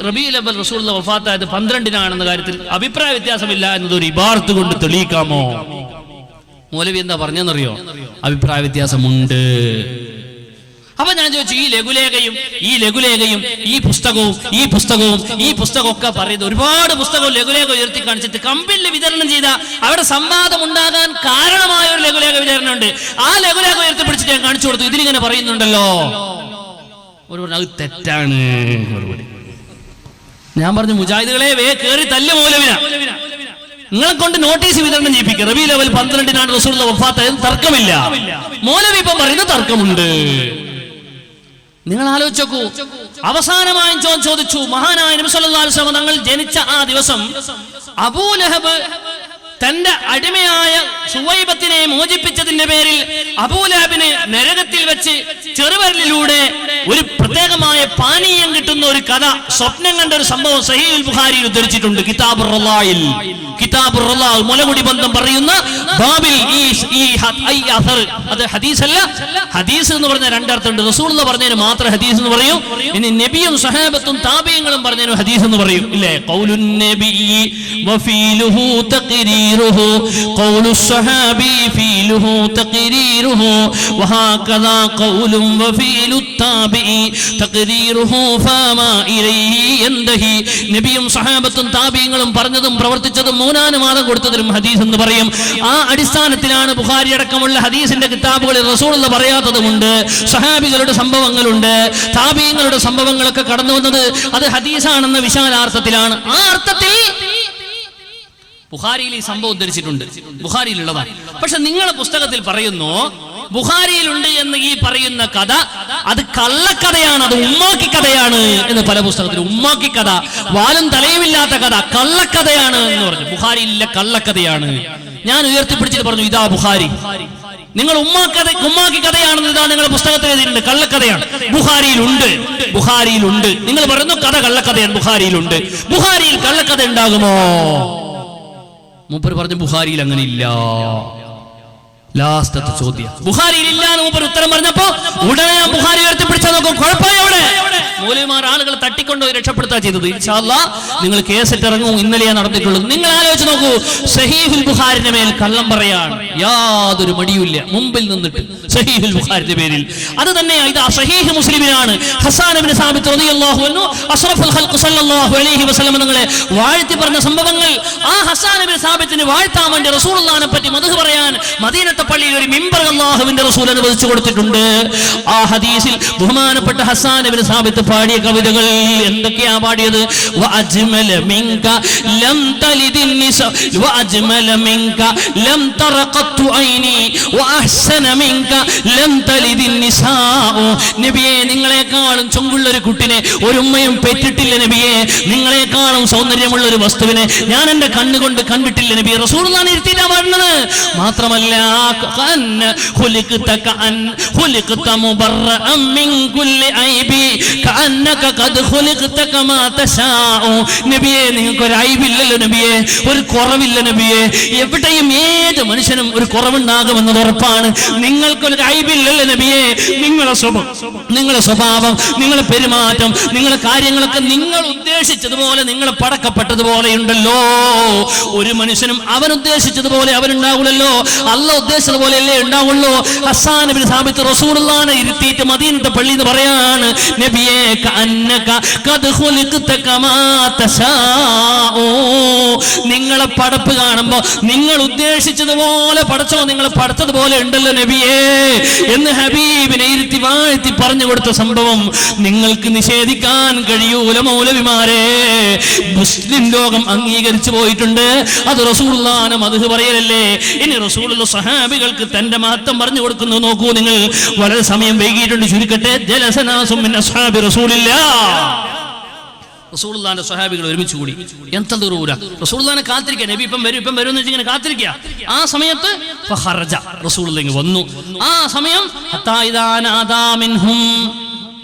റബീഉൽ അവ്വൽ റസൂലുള്ള വഫാത്തായത് 12-നാണെന്ന കാര്യത്തിൽ അഭിപ്രായ വ്യത്യാസമില്ല എന്നതൊരു ഇബാറത്ത് കൊണ്ട് തെളിയിക്കാമോ? മൗലവി എന്താ പറഞ്ഞെന്നറിയോ? അഭിപ്രായ വ്യത്യാസമുണ്ട്. അപ്പൊ ഞാൻ ചോദിച്ചു, ഈ ലഘുലേഖയും ഈ പുസ്തകവും ഒക്കെ പറയുന്നത്, ഒരുപാട് പുസ്തകവും ലഘുലേഖ ഉയർത്തി കാണിച്ചിട്ട് കമ്പിൽ വിതരണം ചെയ്ത അവിടെ സംവാദം ഉണ്ടാകാൻ കാരണമായ ഒരു ലഘുലേഖ വിതരണം ഉണ്ട്. ആ ലഘുലേഖ ഉയർത്തിപ്പിടിച്ചിട്ട് ഞാൻ കാണിച്ചു കൊടുത്തു, ഇതിലിങ്ങനെ പറയുന്നുണ്ടല്ലോ. അത് തെറ്റാണ്. ഞാൻ പറഞ്ഞു, മുജാഹിദുകളെ കേറി തല്ല് മൗലവിന, നിങ്ങളെ കൊണ്ട് നോട്ടീസ് വിതരണം ചെയ്യിപ്പിക്കുക. റബീഉൽ അവ്വൽ 12-നാണ് റസൂലുള്ള വഫാത്ത്, തർക്കമില്ല. മൗലവി ഇപ്പം പറയുന്ന തർക്കമുണ്ട്. നിങ്ങൾ ആലോചിച്ച് നോക്കൂ. അവസാനമായും ചോദിച്ചു, മഹാനായ നബി സല്ലല്ലാഹു അലൈഹി വസല്ലം തങ്ങൾ ജനിച്ച ആ ദിവസം അബൂലഹബ് തന്റെ അടിമയായ സുവൈബത്തിനെ മോചിപ്പിച്ചതിന്റെ പേരിൽ അബൂലഹബിന് നരകത്തിൽ വെച്ച് ചെറുവിരലിലൂടെ ഒരു പ്രത്യേകമായ പാനീയം കിട്ടുന്ന ഒരു കഥ, സ്വപ്നം കണ്ട ഒരു സംഭവം സഹീഹുൽ ബുഖാരിയിൽ ഉദ്ധരിച്ചിട്ടുണ്ട്. കിതാബുർ റളായിൽ, മുലകുടി ബന്ധം പറയുന്ന ബാബിൽ അത് ഹദീസ് അല്ല. ഹദീസ് എന്ന് പറഞ്ഞ രണ്ടർത്ഥമുണ്ട്. റസൂലുള്ള പറഞ്ഞതിന് മാത്രം ഹദീസ് എന്ന് പറയും, ഇനി നബിയും സഹാബത്തും താബിഈങ്ങളും പറഞ്ഞതിന് ഹദീസ് എന്ന് പറയും, ഇല്ലേ? ഖൗലുൻ നബിയ്യി വഫീലുഹു തഖരീറുഹു ഖൗലുസ് സഹാബി ഫീലുഹു തഖരീറുഹു വഹകദാ ഖൗലുൻ വഫീലുത് താബിഈ തഖരീറുഹു ഫമാ ഇലൈഹി യന്തഹി. നബിയും സഹാബത്തും താബിഈങ്ങളും പറഞ്ഞതും പ്രവർത്തിച്ചതും മൗനാനുവാദം കൊടുത്തതിലും ഹദീസ് എന്ന് പറയും. ആ അടിസ്ഥാനത്തിലാണ് ബുഖാരി അടക്കമുള്ള ഹദീസിന്റെ കിതാബുകളിൽ റസൂലുള്ള പറയാത്തതുമുണ്ട്, സഹാബികളുടെ സംഭവങ്ങളുണ്ട്, താബീങ്ങളുടെ സംഭവങ്ങളൊക്കെ കടന്നു വന്നത് അത് ഹദീസാണെന്ന വിശാലാർത്ഥത്തിലാണ്. ആ അർത്ഥത്തിൽ ബുഖാരിയിൽ ഈ സംഭവം ഉദ്ധരിച്ചിട്ടുണ്ട്, ബുഖാരിയിലുള്ളതാണ്. പക്ഷെ നിങ്ങളുടെ പുസ്തകത്തിൽ പറയുന്നു ബുഖാരിയിലുണ്ട് എന്ന് ഈ പറയുന്ന കഥ അത് കള്ളക്കഥയാണ്, അത് ഉമ്മാക്കി കഥയാണ് എന്ന് പല പുസ്തകത്തിലും. ഉമ്മാക്കി കഥ, വാലും തലയുമില്ലാത്ത കഥ, കള്ളക്കഥയാണ് എന്ന് പറഞ്ഞു. ബുഖാരിയിലെ കള്ളക്കഥയാണ്. ഞാൻ ഉയർത്തിപ്പിടിച്ചിട്ട് പറഞ്ഞു, ഇതാ ബുഖാരി, നിങ്ങൾ ഉമ്മാക്കി കഥയാണെന്ന് ഇതാ നിങ്ങളുടെ പുസ്തകത്തിൽ എഴുതിയിട്ടുണ്ട്, കള്ളക്കഥയാണ്. ബുഖാരിയിലുണ്ട്. നിങ്ങൾ പറയുന്നു കഥ കള്ളക്കഥയാണ്, ബുഖാരിയിലുണ്ട്. ബുഖാരിയിൽ കള്ളക്കഥ ഉണ്ടാകുമോ? മൂപ്പർ പറഞ്ഞു ബുഖാരിയിൽ അങ്ങനെ ഇല്ല. ലാസ്റ്റത്തെ ചോദ്യം ബുഖാരിയിൽ ഇല്ല എന്ന് മൂപ്പർ ഉത്തരം പറഞ്ഞപ്പോ ഉടനെ ഞാൻ ബുഖാരി ഉയർത്തിപ്പിടിച്ചാൽ നോക്കും, കുഴപ്പമായി അവിടെ മൗലവിമാർ ആളുകളെ തട്ടിക്കൊണ്ടുപോയി രക്ഷപ്പെടുത്താ ചെയ്തത്. ഇൻഷാ അല്ലാഹ് നിങ്ങൾ കേസിട്ട് ഇറങ്ങും, ഇന്നലെയാണ് നടന്നിട്ടുള്ളത്. നിങ്ങൾ ആലോചിച്ച് നോക്കൂ, സഹീഹുൽ ബുഖാരിന്റെ മേൽ കള്ളം പറയാൻ യാതൊരു മടിയുമില്ല, മുമ്പിൽ നിന്നിട്ട് സഹീഹുൽ ബുഖാരിന്റെ പേരിൽ. അത് തന്നെയാണ് ഇത് സഹീഹ് മുസ്ലിമിനാണ്. ഹസ്സാൻ ഇബ്നു സാബിത്ത് റളിയല്ലാഹു അൻഹു അഷ്റഫുൽ ഖൽഖ് സല്ലല്ലാഹു അലൈഹി വസല്ലം തങ്ങളെ വാഴ്ത്തി പറഞ്ഞ സംഭവങ്ങൾ. ആ ഹസ്സാൻ ഇബ്നു സാബിത്തിനെ വാഴ്ത്താൻ വേണ്ടി റസൂലുള്ളാഹിനെ പറ്റി മദ്ഹ് പറയാൻ മദീനത്തെ പള്ളിയിൽ ഒരു മിമ്പർ അല്ലാഹുവിന്റെ റസൂൽ അനുവദിച്ചു കൊടുത്തിട്ടുണ്ട്. ആ ഹദീസിൽ ബഹുമാനപ്പെട്ട ഹസ്സാൻ ഇബ്നു സാബിത്ത് ചാടിയ കവിതകൾ എന്തൊക്കെയാ പാടിയത്? വഅജ്മല മിൻക ലം തലിദിൻ നിസാ വഅജ്മല മിൻക ലം തറഖത്തു ഐനി വഅഹ്സന മിൻക ലം തലിദിൻ നിസാ. നബിയേ, നിങ്ങളെക്കാളും ചൊങ്കുള്ള ഒരു കുട്ടിനെ ഒരു ഉമ്മയും പെറ്റിട്ടില്ല നബിയേ. നിങ്ങളെക്കാളും സൗന്ദര്യമുള്ള ഒരു വസ്തുവിനെ ഞാൻ എന്റെ കണ്ണുകൊണ്ട് കണ്ടിട്ടില്ല നബിയെ. റസൂലുള്ളാഹിനെ ഇരുത്തിയിട്ടാ പാടുന്നത്. മാത്രമല്ല നബിയെ, നിങ്ങൾക്കൊരു ഐബില്ലല്ലോ നബിയെ, ഒരു കുറവില്ല നബിയെ. എവിടെയും ഏത് മനുഷ്യനും ഒരു കുറവുണ്ടാകുമെന്നത് ഉറപ്പാണ്. നിങ്ങൾക്കൊരു ഐബില്ലല്ലോ നബിയെ. നിങ്ങളുടെ സ്വഭാവം, നിങ്ങളുടെ പെരുമാറ്റം, നിങ്ങളുടെ കാര്യങ്ങളൊക്കെ നിങ്ങൾ ഉദ്ദേശിച്ചതുപോലെ, നിങ്ങൾ പടക്കപ്പെട്ടതുപോലെയുണ്ടല്ലോ. ഒരു മനുഷ്യനും അവൻ ഉദ്ദേശിച്ചതുപോലെ അവനുണ്ടാവുള്ളല്ലോ, അല്ലാഹു ഉദ്ദേശിച്ചതുപോലെയല്ലേ ഉണ്ടാവുള്ളൂ. ഹസ്സാൻ ഇബ്നു സാബിത്ത് റസൂലുള്ളാഹിനെ ഇരുത്തിയിട്ട് മദീനത്തെ പള്ളിയിൽ നിന്ന് പറയാണ്, നബിയേ കഅന്നക ഖദ് ഖുലിഖത കമാ തശാഉ. നിങ്ങളെ പടപ്പ് കാണുമ്പോൾ നിങ്ങൾ ഉദ്ദേശിച്ചതുപോലെ പടച്ചോ, നിങ്ങൾ പടച്ചതുപോലെ ഉണ്ടല്ലോ നബിയേ എന്ന് ഹബീബിനെ ഇരുത്തി വാഴ്ത്തി പറഞ്ഞു കൊടുത്ത സംഭവം നിങ്ങൾക്ക് നിഷേധിക്കാൻ കഴിയൂല മൗലവിമാരെ. മുസ്ലിം ലോകം അംഗീകരിച്ചു പോയിട്ടുണ്ട്. അത് റസൂലുള്ളാഹിനെ മദ്ഹ് പറയലല്ലേ. ഇനി റസൂലുള്ള സഹാബികൾക്ക് തന്റെ മഹത്വം പറഞ്ഞു കൊടുക്കുന്നു. നോക്കൂ നിങ്ങൾ, വളരെ സമയം വൈകിയിട്ടുണ്ട്, ചുരുക്കട്ടെ. ജലസനാസും മിൻ അസ്ഹാബി റസൂലില്ലാഹ്. റസൂലുള്ളാഹിന്റെ സ്വഹാബികൾ ഒരുമിച്ച് കൂടി. യന്തദുറൂന, റസൂലുള്ളാഹിനെ കാത്തിരിക്കുക. നബി ഇപ്പം വരും എന്ന് വെച്ച് ഇങ്ങനെ കാത്തിരിക്കുക. ആ സമയത്ത് ഫഖറജ, റസൂലുള്ളാഹി വന്നു. ആ സമയം ഹത്താ ഇദാ നാദാ മിൻഹും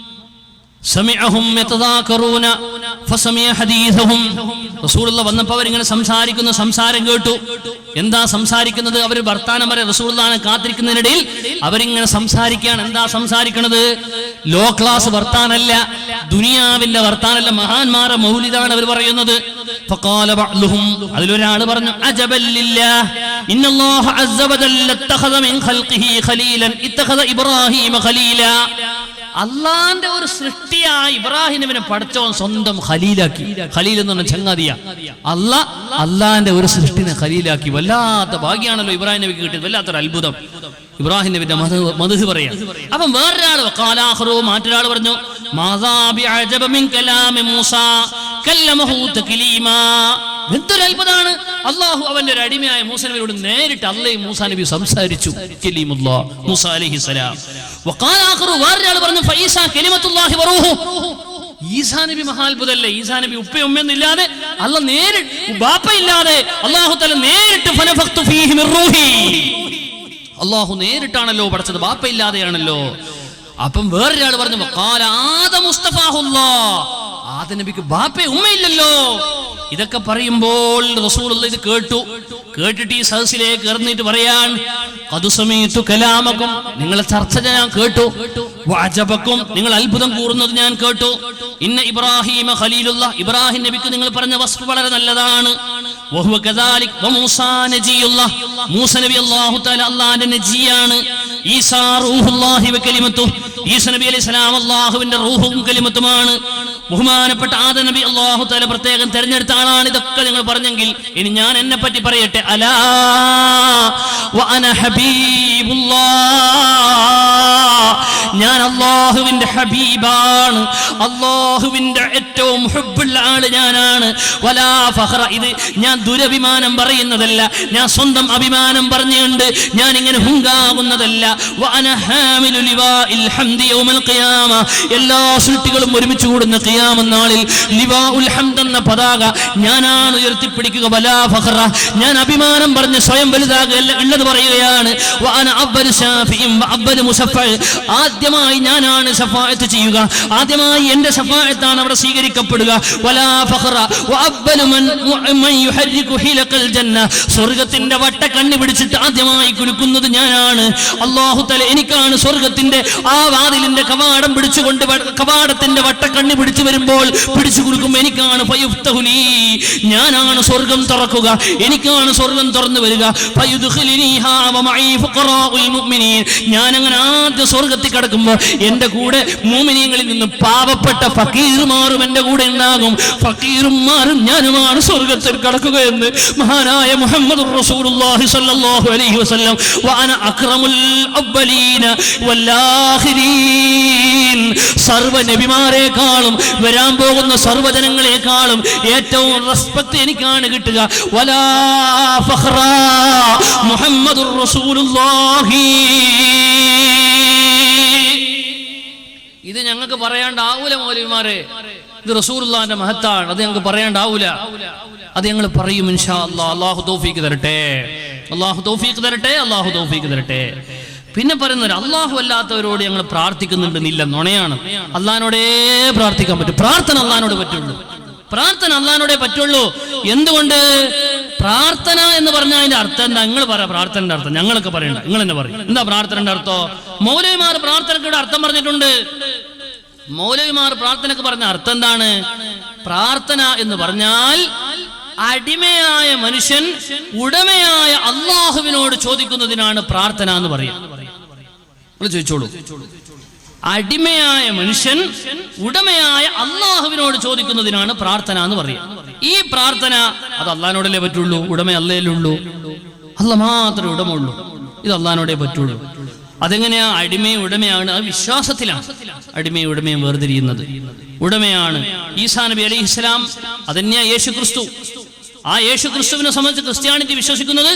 സമിഅഹും യതദാകറൂന ഫസമിഅ ഹദീസഹും. റസൂലുള്ളാഹി വന്നപ്പോൾ അവരിങ്ങനെ സംസാരിക്കുന്ന സംസാരം കേട്ടു. എന്താ സംസാരിക്കുന്നത്? അവർ വർത്താനം പറയാൻ റസൂലുള്ളാഹിനെ കാത്തിരിക്കുന്നതിനിടയിൽ അവരിങ്ങനെ സംസാരിക്കുകയാണ്. എന്താ സംസാരിക്കുന്നത്? ലോ ക്ലാസ് വർത്താനല്ല, ദുനിയാവിന്റെ വർത്താനല്ല, മഹാന്മാരെ മൗലിദാണ് അവർ പറയുന്നത്. ഫഖാല ബഅ്ലുഹും, അതിലൊരാൾ പറഞ്ഞു, അജബൽ ലില്ലാഹ് ഇന്നല്ലാഹ അസ്സ വജല്ല ഇത്തഖദ മിൻ ഖൽഖിഹി ഖലീലൻ ഇത്തഖദ ഇബ്രാഹീമ ഖലീലാ. അള്ളാന്റെ ഒരു സൃഷ്ടിയായ ഇബ്രാഹിം നബിനെ പടച്ചവൻ സ്വന്തം ഖലീലാക്കി. ഖലീൽ എന്ന് പറഞ്ഞ ചങ്ങാതിയ. അള്ളാന്റെ ഒരു സൃഷ്ടിനെ ഖലീലാക്കി. വല്ലാത്ത ഭാഗ്യാണല്ലോ ഇബ്രാഹിം നബിക്ക് കിട്ടിയത്, വല്ലാത്തൊരു അത്ഭുതം. ഇബ്രാഹിം നബിന്റെ മദ്ഹ് പറയാ. അപ്പം വേറൊരാൾ മറ്റൊരാൾ പറഞ്ഞു, എന്തൊരു അത്ഭുതമാണ്. അള്ളാഹു അവന്റെ ഒരു അടിമയായ മൂസ നബിയോട് നേരിട്ട് അള്ളയും മൂസാ നബി സംസാരിച്ചു. മൂസ അലൈഹിസ്സലാം. വേറൊരാൾ പറഞ്ഞു, ഈസാ നബി മഹാത്ഭുതല്ലേ. ഈസാ നബി ഉപ്പയും ഉമ്മയൊന്നും ഇല്ലാതെ, അള്ളാഹ് നേരിട്ട് ബാപ്പയില്ലാതെ അള്ളാഹു തആല നേരിട്ട് ഫനഫഖ്തു ഫീഹി മിർ റൂഹി. അള്ളാഹു നേരിട്ടാണല്ലോ പഠിച്ചത്, ബാപ്പയില്ലാതെയാണല്ലോ. അപ്പം വേറൊരാൾ പറഞ്ഞു, ആദം നബിക്ക് ബാപ്പ ഉമ്മയില്ലല്ലോ. ഇതൊക്കെ പറയുമ്പോൾ റസൂലുള്ളാഹി ഇത് കേട്ടിട്ട് ഈ സദസ്സിലേക്ക് ഇറങ്ങിയിട്ട് പറയാൻ, ഖദ് സമീതു കലാമക്കും, നിങ്ങളെ ചർച്ച ഞാൻ കേട്ടു, വഅജബക്കും, നിങ്ങൾ അത്ഭുതം കൂറുന്നത് ഞാൻ കേട്ടു. ഇന്ന ഇബ്രാഹീമ ഖലീലുല്ലാഹ്, ഇബ്രാഹിം നബിക്ക് നിങ്ങൾ പറഞ്ഞ വസ്ഫ് വളരെ നല്ലതാണ്. വഹുവ കദാലിക് വമൂസാ നജിയുല്ലാഹ്, മൂസ നബി അല്ലാഹു തആല അല്ലാഹുവിന്റെ നജിയാണ്. ഈസാ റൂഹുല്ലാഹി വകലിമത്തുഹു, ഈസാ നബി അലൈഹി സലാം അല്ലാഹുവിന്റെ റൂഹും കലിമത്തുമാണ്. ബഹുമാനപ്പെട്ട ആദം നബി അല്ലാഹു തആല പ്രത്യേകം തിരഞ്ഞെടുത്ത ആളാണ്. ഇതൊക്കെ നിങ്ങൾ പറഞ്ഞെങ്കിൽ ഇനി ഞാൻ എന്നെ പറ്റി പറയട്ടെ. അലാ വഅന ഹബീബുല്ലാഹ്, ഞാൻ അല്ലാഹുവിന്റെ ഹബീബാണ്, അല്ലാഹുവിന്റെ ഏറ്റവും ഹുബ്ബുള്ള ആള് ഞാനാണ്. വലാ ഫഖറ, ഇത് ഞാൻ ദുരഭിമാനം പറയുന്നതല്ല, ഞാൻ സ്വന്തം അഭിമാനം പറഞ്ഞുകൊണ്ട് ഞാൻ ഇങ്ങനെ ഹുങ്കാകുന്നതല്ല. വഅന ഹാമിലു ലിവാഇൽ ഹംദി യൗമൽ ഖിയാമ, എല്ലാ സൃഷ്ടികളും ഒരുമിച്ച് കൂടുന്ന ഖിയാമത്ത് നാളിൽ ലിവാഉൽ ഹംദ് എന്ന പതാക ഞാനാണ് ഉയർത്തിപ്പിടിക്കുക. വലാ ഫഖറ, ഞാൻ അഭിമാനം പറഞ്ഞ് സ്വയം വലുതാകുകയല്ല, ഉള്ളത് പറയുകയാണ്. വഅന അവ്വലു ശാഫിഇൻ വഅവ്വലു മുശഫഅ, ആദ്യമായി ഞാനാണ് ശഫാഅത്ത് ചെയ്യുക, ആദ്യമായി എന്റെ ശഫാഅത്താണ് അവിടെ സ്വീകരിക്കപ്പെടുക. വലാ ഫഖറ വഅവ്വലു മൻ യുഹർരികു ഹിലഖൽ ജന്ന, സ്വർഗ്ഗത്തിന്റെ വട്ട കണ്ണി പിടിച്ചിട്ട് ആദ്യമായി കുലുക്കുന്നത് ഞാനാണ്. അല്ലാഹു തആല എനിക്കാണ് സ്വർഗ്ഗത്തിന്റെ ആ വാതിലിന്റെ കവാടം പിടിച്ചുകൊണ്ട്, കവാടത്തിന്റെ വട്ട കണ്ണി പിടിച്ചു വരുമ്പോൾ പിടിച്ചു കൊടുക്കും എനിക്കാണ്. ഫയുഫ്തഹുലി, ഞാനാണ് സ്വർഗ്ഗം തുറക്കുക, എനിക്കാണ് സ്വർഗ്ഗം തുറന്നു വരിക. ഫയുദ്ഖിലിനിഹാ വമഈ ഫുഖറാഉൽ മുഅ്മിനീൻ, ഞാൻ അങ്ങനെ ആദ്യ സ്വർഗ്ഗത്തിൽ കടക്കുമ്പോൾ എന്റെ കൂടെ മുഅ്മിനീങ്ങളിൽ നിന്ന് പാവപ്പെട്ട ഫക്കീർമാരും എന്റെ കൂടെ ഉണ്ടാകും. ഫക്കീർമാരും ഞാനുമാണ് സ്വർഗ്ഗത്തിൽ കടക്കുക എന്ന് മഹാനായ മുഹമ്മദുർ റസൂലുള്ളാഹി സ്വല്ലല്ലാഹു അലൈഹി വസല്ലം. വഅന അക്രമുൽ അവ്വലീന വൽ ആഖിരീൻ, സർവ്വ നബിമാരെക്കാളും വരാൻ പോകുന്ന സർവ്വജനങ്ങളെക്കാളും ഏറ്റവും റെസ്പെക്ട് എനിക്കാണ് കിട്ടുക. വലാ ഫഖ്റ മുഹമ്മദുർ റസൂലുള്ളാഹി. ഇത് ഞങ്ങൾക്ക് പറയാണ്ടാവൂല മൗലവിമാരെ, ഇത് റസൂലുള്ളാഹിന്റെ മഹത്താണ്, അത് ഞങ്ങൾക്ക് പറയാണ്ടാവൂല. അത് ഞങ്ങൾ പറയും ഇൻഷാ അല്ലാഹ്. അല്ലാഹു തൗഫീഖ് തരട്ടെ, അല്ലാഹു തൗഫീഖ് തരട്ടെ, അല്ലാഹു തൗഫീഖ് തരട്ടെ. പിന്നെ പറയുന്നത് അല്ലാഹു അല്ലാത്തവരോട് ഞങ്ങൾ പ്രാർത്ഥിക്കുന്നുണ്ടെന്നില്ല, നുണയാണ്. അള്ളാഹിനോടേ പ്രാർത്ഥിക്കാൻ പറ്റും. പ്രാർത്ഥന അള്ളാഹിനോട് പറ്റുള്ളൂ, പ്രാർത്ഥന അള്ളാഹിനോടേ പറ്റുള്ളൂ. എന്തുകൊണ്ട്? പ്രാർത്ഥന എന്ന് പറഞ്ഞാൽ അതിന്റെ അർത്ഥം എന്താ? നിങ്ങൾ പറ പ്രാർത്ഥനയുടെ അർത്ഥം. ഞങ്ങളൊക്കെ പറയണ്ട, നിങ്ങൾ തന്നെ പറയും. എന്താ പ്രാർത്ഥനയുടെ അർത്ഥം? മൗലവിമാർ പ്രാർത്ഥനയ്ക്ക് അർത്ഥം പറഞ്ഞിട്ടുണ്ട്. മൗലവിമാർ പ്രാർത്ഥനയ്ക്ക് പറഞ്ഞ അർത്ഥം എന്താണ്? പ്രാർത്ഥന എന്ന് പറഞ്ഞാൽ അടിമയായ മനുഷ്യൻ ഉടമയായ അള്ളാഹുവിനോട് ചോദിക്കുന്നതിനാണ് പ്രാർത്ഥന എന്ന് പറയാം. ചോദിച്ചോളൂ. അടിമയായ മനുഷ്യൻ ഉടമയായ അള്ളാഹുവിനോട് ചോദിക്കുന്നതിനാണ് പ്രാർത്ഥന എന്ന് പറയാം. ഈ പ്രാർത്ഥന അത് അള്ളാഹിനോടല്ലേ പറ്റുള്ളൂ, ഉടമ അള്ളേലേ ഉള്ളൂ, അള്ള മാത്രമേ ഉടമ ഉള്ളൂ. ഇത് അള്ളാഹിനോടേ പറ്റുള്ളൂ. അതെങ്ങനെയാ? അടിമയും ഉടമയാണ്, അത് വിശ്വാസത്തിലാണ് അടിമയും ഉടമയും വേർതിരിയുന്നത്. ഉടമയാണ് ഈസാ നബി അലൈഹിസ്സലാം, അതന്നെയാ യേശു ക്രിസ്തു. ആ യേശു ക്രിസ്തുവിനെ സംബന്ധിച്ച് ക്രിസ്ത്യാനിറ്റി വിശ്വസിക്കുന്നത്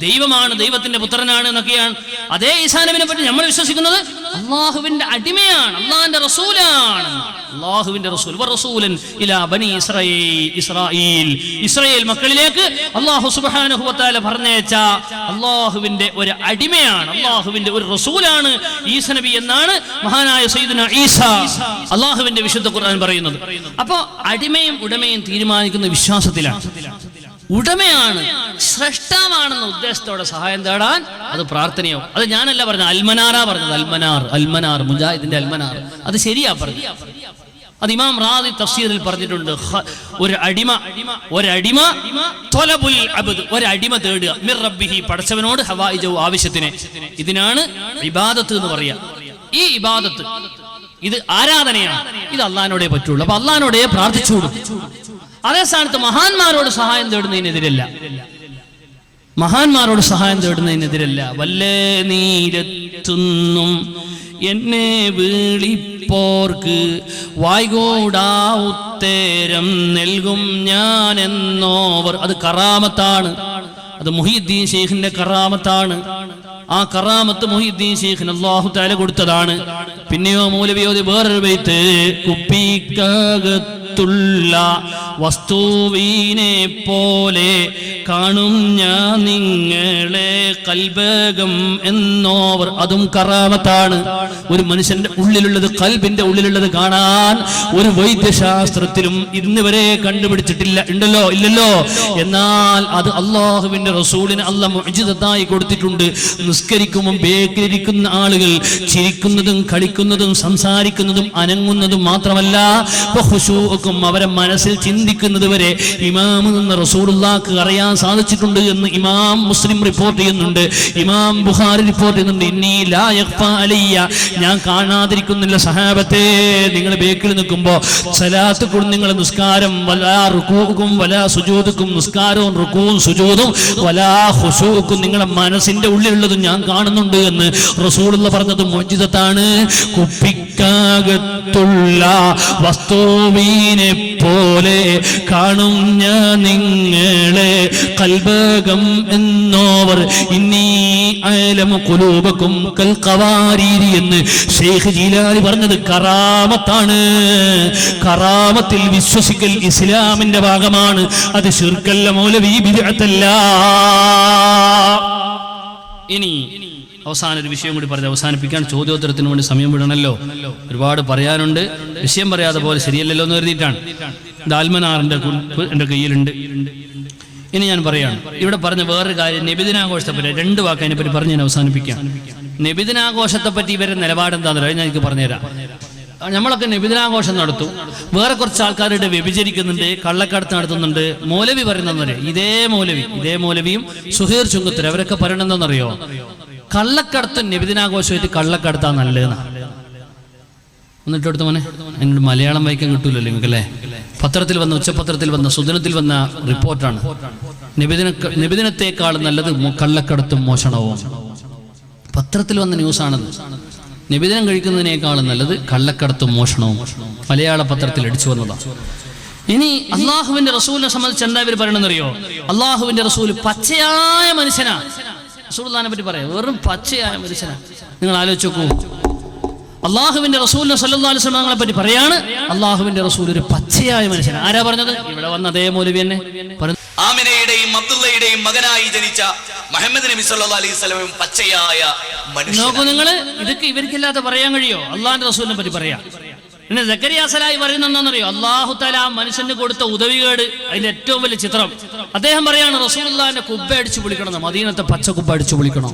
ദൈവമാണ്, ദൈവത്തിന്റെ പുത്രനാണ് എന്നൊക്കെയാണ്. അതേ ഈസാ നബിനെ പറ്റി നമ്മൾ വിശ്വസിക്കുന്നത് അള്ളാഹുവിന്റെ അടിമയാണ്, അള്ളാഹിന്റെ റസൂലാണ്. അള്ളാഹുവിന്റെ റസൂൽ വറസൂലൻ ഇലാ ബനി ഇസ്രായീൽ, ഇസ്രായേൽ മക്കളിലേക്ക് അള്ളാഹു സുബ്ഹാനഹു വ തആല പറഞ്ഞയച്ച അള്ളാഹുവിന്റെ ഒരു അടിമയാണ്, അള്ളാഹുവിന്റെ ഒരു റസൂലാണ് ഈസാ നബി എന്നാണ് മഹാനായ സയ്യിദുനാ ഈസാ അള്ളാഹുവിന്റെ വിശുദ്ധ ഖുർആൻ പറയുന്നത്. അപ്പോൾ അടിമയും ഉടമയും തീരുമാനിക്കുന്ന വിശ്വാസത്തിലാണ്. ഉടമയാണ്, സ്രഷ്ടാവാണെന്ന ഉദ്ദേശത്തോടെ സഹായം തേടാൻ അത് പ്രാർത്ഥനയോ. അത് ഞാനല്ല പറഞ്ഞത്, അൽമനാറാ പറഞ്ഞത്. അൽമനാർ മുജാഹിദിന്റെ അൽമനാർ, അത് ശരിയാ പറഞ്ഞത്. അത് ഇമാം റാദി തഫ്സീറിൽ പറഞ്ഞിട്ടുണ്ട്. ഒരടിമ ത്വലബുൽ അബ്ദ്, ഒരടിമ തേടുക മിർ റബ്ബിഹി, പടച്ചവനോട് ഹവായിജു, ആവശ്യത്തിന്. ഇതിനാണ് ഇബാദത്ത് എന്ന് പറയാ. ഈ ഇബാദത്ത്, ഇത് ആരാധനയാണ്, ഇത് അള്ളാഹിനോടേ പറ്റുള്ളൂ. അപ്പൊ അള്ളാഹിനോടേ പ്രാർത്ഥിച്ചോളൂ. അതേ സ്ഥാനത്ത് മഹാന്മാരോട് സഹായം തേടുന്നതിനെതിരല്ല, മഹാന്മാരോട് സഹായം തേടുന്നതിനെതിരല്ല. വല്ലേ നീരെത്തുന്നും എന്നെ വിളിപ്പോർക്ക് വായ്കൂടാ ഉത്തേരം നൽകും ഞാൻ എന്നോവർ. അത് കറാമത്താണ്, അത് മുഹീദ്ദീൻ ശൈഖിന്റെ കറാമത്താണ്. ആ കറാമത്ത് മുഹീദ്ദീൻ ശൈഖിന് അല്ലാഹു തആല കൊടുത്തതാണ്. പിന്നെയോ മൗലവിയോട് വേറൊരു ബൈത്ത്, കുപ്പിക്കകത്തുള്ള വസ്തുവിനെ പോലെ കാണും ഞാൻ നിങ്ങളെ കൽബകം എന്നോവർ. അതും കറാമത്താണ്. ഒരു മനുഷ്യന്റെ ഉള്ളിലുള്ളത്, കൽബിന്റെ ഉള്ളിലുള്ളത് കാണാൻ ഒരു വൈദ്യശാസ്ത്രത്തിലും ഇന്ന് വരെ കണ്ടുപിടിച്ചിട്ടില്ല. ഉണ്ടല്ലോ? ഇല്ലല്ലോ. എന്നാൽ അത് അള്ളാഹുവിന്റെ റസൂലിന് അല്ലാഹ് മുഅ്ജിസത്തായി കൊടുത്തിട്ടുണ്ട്. നിസ്കരിക്കുമ്പോൾ ബേക്കിലിരിക്കുന്ന ആളുകൾ ചിരിക്കുന്നതും കളിക്കുന്നതും സംസാരിക്കുന്നതും അനങ്ങുന്നതും മാത്രമല്ല, അവരെ മനസ്സിൽ ചിന്തിക്കുന്നത് വരെ ഇമാം എന്ന റസൂലുള്ളാഹിക്ക് അറിയാൻ സാധിച്ചിട്ടുണ്ട് എന്ന് ഇമാം മുസ്ലിം റിപ്പോർട്ട് ചെയ്യുന്നുണ്ട്, ഇമാം ബുഖാരി റിപ്പോർട്ട് ചെയ്യുന്നുണ്ട്. ഇന്നി ലാ യഖ്ഫാ അലയ്യ, ഞാൻ കാണാതിരിക്കുന്നില്ല സഹാബത്തെ. നിങ്ങൾ ബേക്കിൽ നിൽക്കുമ്പോൾ സലാത്ത് കൊണ്ട് നിങ്ങൾ നിസ്കാരം, വലാ റുകൂഉകും വലാ സുജൂദുകും, നിസ്കാരവും റുകൂഉം സുജൂദും, വലാ ഖുശൂഉകും, നിങ്ങളുടെ മനസ്സിന്റെ ഉള്ളിലുള്ളതും ഞാൻ കാണുന്നുണ്ട് എന്ന് റസൂലുള്ളാഹി പറഞ്ഞത് മുഅ്ജിസത്താണ്. കുപ്പിക്കകത്തുള്ള വസ്തുവിനെ പോലെ കാണും ഞാൻ നിങ്ങളെ കൽബകം എന്നോവർ. ഇന്നി അലമു ഖുലൂബകും കൽ ഖവാരീരി എന്ന് ശൈഖ് ജീലാനി പറഞ്ഞത് കറാമത്താണ്. കറാമത്തിൽ വിശ്വസിക്കൽ ഇസ്ലാമിന്റെ ഭാഗമാണ്. അത് ശിർക്കല്ല, മൗലവി ബിദ്അത്തല്ല. ഇനി അവസാന ഒരു വിഷയം കൂടി പറഞ്ഞ് അവസാനിപ്പിക്കാൻ, ചോദ്യോത്തരത്തിന് വേണ്ടി സമയം വിടണല്ലോ, ഒരുപാട് പറയാനുണ്ട്. വിഷയം പറയാതെ പോലെ ശരിയല്ലല്ലോ എന്ന് കരുതിയിട്ടാണ്. ദാൽമനാറിന്റെ എൻ്റെ കയ്യിലുണ്ട്. ഇനി ഞാൻ പറയാണ്, ഇവിടെ പറഞ്ഞ വേറൊരു കാര്യം, നബിദിനാഘോഷത്തെ പറ്റി 2 വാക്ക് അതിനെപ്പറ്റി പറഞ്ഞ് ഞാൻ അവസാനിപ്പിക്കാം. നബിദിനാഘോഷത്തെ പറ്റി ഇവരുടെ നിലപാടെന്താണെന്ന് ഞാൻ എനിക്ക് പറഞ്ഞുതരാം. നമ്മളൊക്കെ നബിദിനാഘോഷം നടത്തും, വേറെ കുറച്ച് ആൾക്കാരുടെ വ്യഭിചരിക്കുന്നുണ്ട്, കള്ളക്കടത്ത് നടത്തുന്നുണ്ട്. മൗലവി പറയുന്നതെന്നറിയോ? ഇതേ മൗലവിയും സുഹൈർ ചുങ്കത്തൂർ അവരൊക്കെ പറയണെന്തെന്നറിയോ? കള്ളക്കടത്ത് നബിദിനാഘോഷമായിട്ട് കള്ളക്കടത്താ നല്ലതെന്നാ. എന്നിട്ട് എടുത്ത മോനെ, അതിനോട് മലയാളം വായിക്കാൻ കിട്ടൂലല്ലോ നിങ്ങൾക്ക് അല്ലേ? പത്രത്തിൽ വന്ന, ഉച്ചപത്രത്തിൽ വന്ന, സുദിനത്തിൽ വന്ന റിപ്പോർട്ടാണ്. നബിദിനത്തെക്കാൾ നല്ലത് കള്ളക്കടത്തും മോഷണവും. പത്രത്തിൽ വന്ന ന്യൂസാണത്. നിബിധനം കഴിക്കുന്നതിനേക്കാളും നല്ലത് കള്ളക്കടത്തും മോഷണവും. മലയാള പത്രത്തിൽ അടിച്ചു വന്നതാണ്. ഇനി അള്ളാഹുവിന്റെ റസൂലിനെ സംബന്ധിച്ച് എന്താ ഇവർ പറയണമെന്നറിയോ? അള്ളാഹുവിന്റെ റസൂൽ പച്ചയായ മനുഷ്യനാ. റസൂലുള്ളാഹിനെ പറ്റി പറയാം, വെറും പച്ചയായ മനുഷ്യനാ. നിങ്ങൾ ആലോചിച്ച് നോക്കൂ, അള്ളാഹുവിന്റെ റസൂലിനെ സല്ലല്ലാഹു അലൈഹി വസല്ലം പറ്റി പറയാണ് അള്ളാഹുവിന്റെ റസൂൽ ഒരു പച്ചയായ മനുഷ്യനാ. ആരാ പറഞ്ഞത്? ഇവിടെ വന്ന അതേ മൗലവി തന്നെ പറഞ്ഞു. ആമിനയുടെയും അബ്ദുള്ളയുടെയും മകനായി ജനിച്ച മുഹമ്മദ് നബി സല്ലല്ലാഹു അലൈഹി വസല്ലം പച്ചയായ മനുഷ്യൻ. നോക്കൂ നിങ്ങൾ, ഇതൊക്കെ ഇവർക്കില്ലാതെ പറയാൻ കഴിയോ? അള്ളാഹിന്റെ റസൂലിനെ പറ്റി പറയാം. പിന്നെ സക്കരിയ സലാഹി പറയുന്ന എന്താണെന്നറിയോ? അല്ലാഹു തആല ആ മനുഷ്യന് കൊടുത്ത ഉദവികേട്, അതിന്റെ ഏറ്റവും വലിയ ചിത്രം അദ്ദേഹം പറയാണ് റസൂലുള്ളാഹിന്റെ കുബ്ബ അടിച്ചു പൊളിക്കണം, മദീനത്തെ പച്ച കുബ്ബ അടിച്ചു പൊളിക്കണം.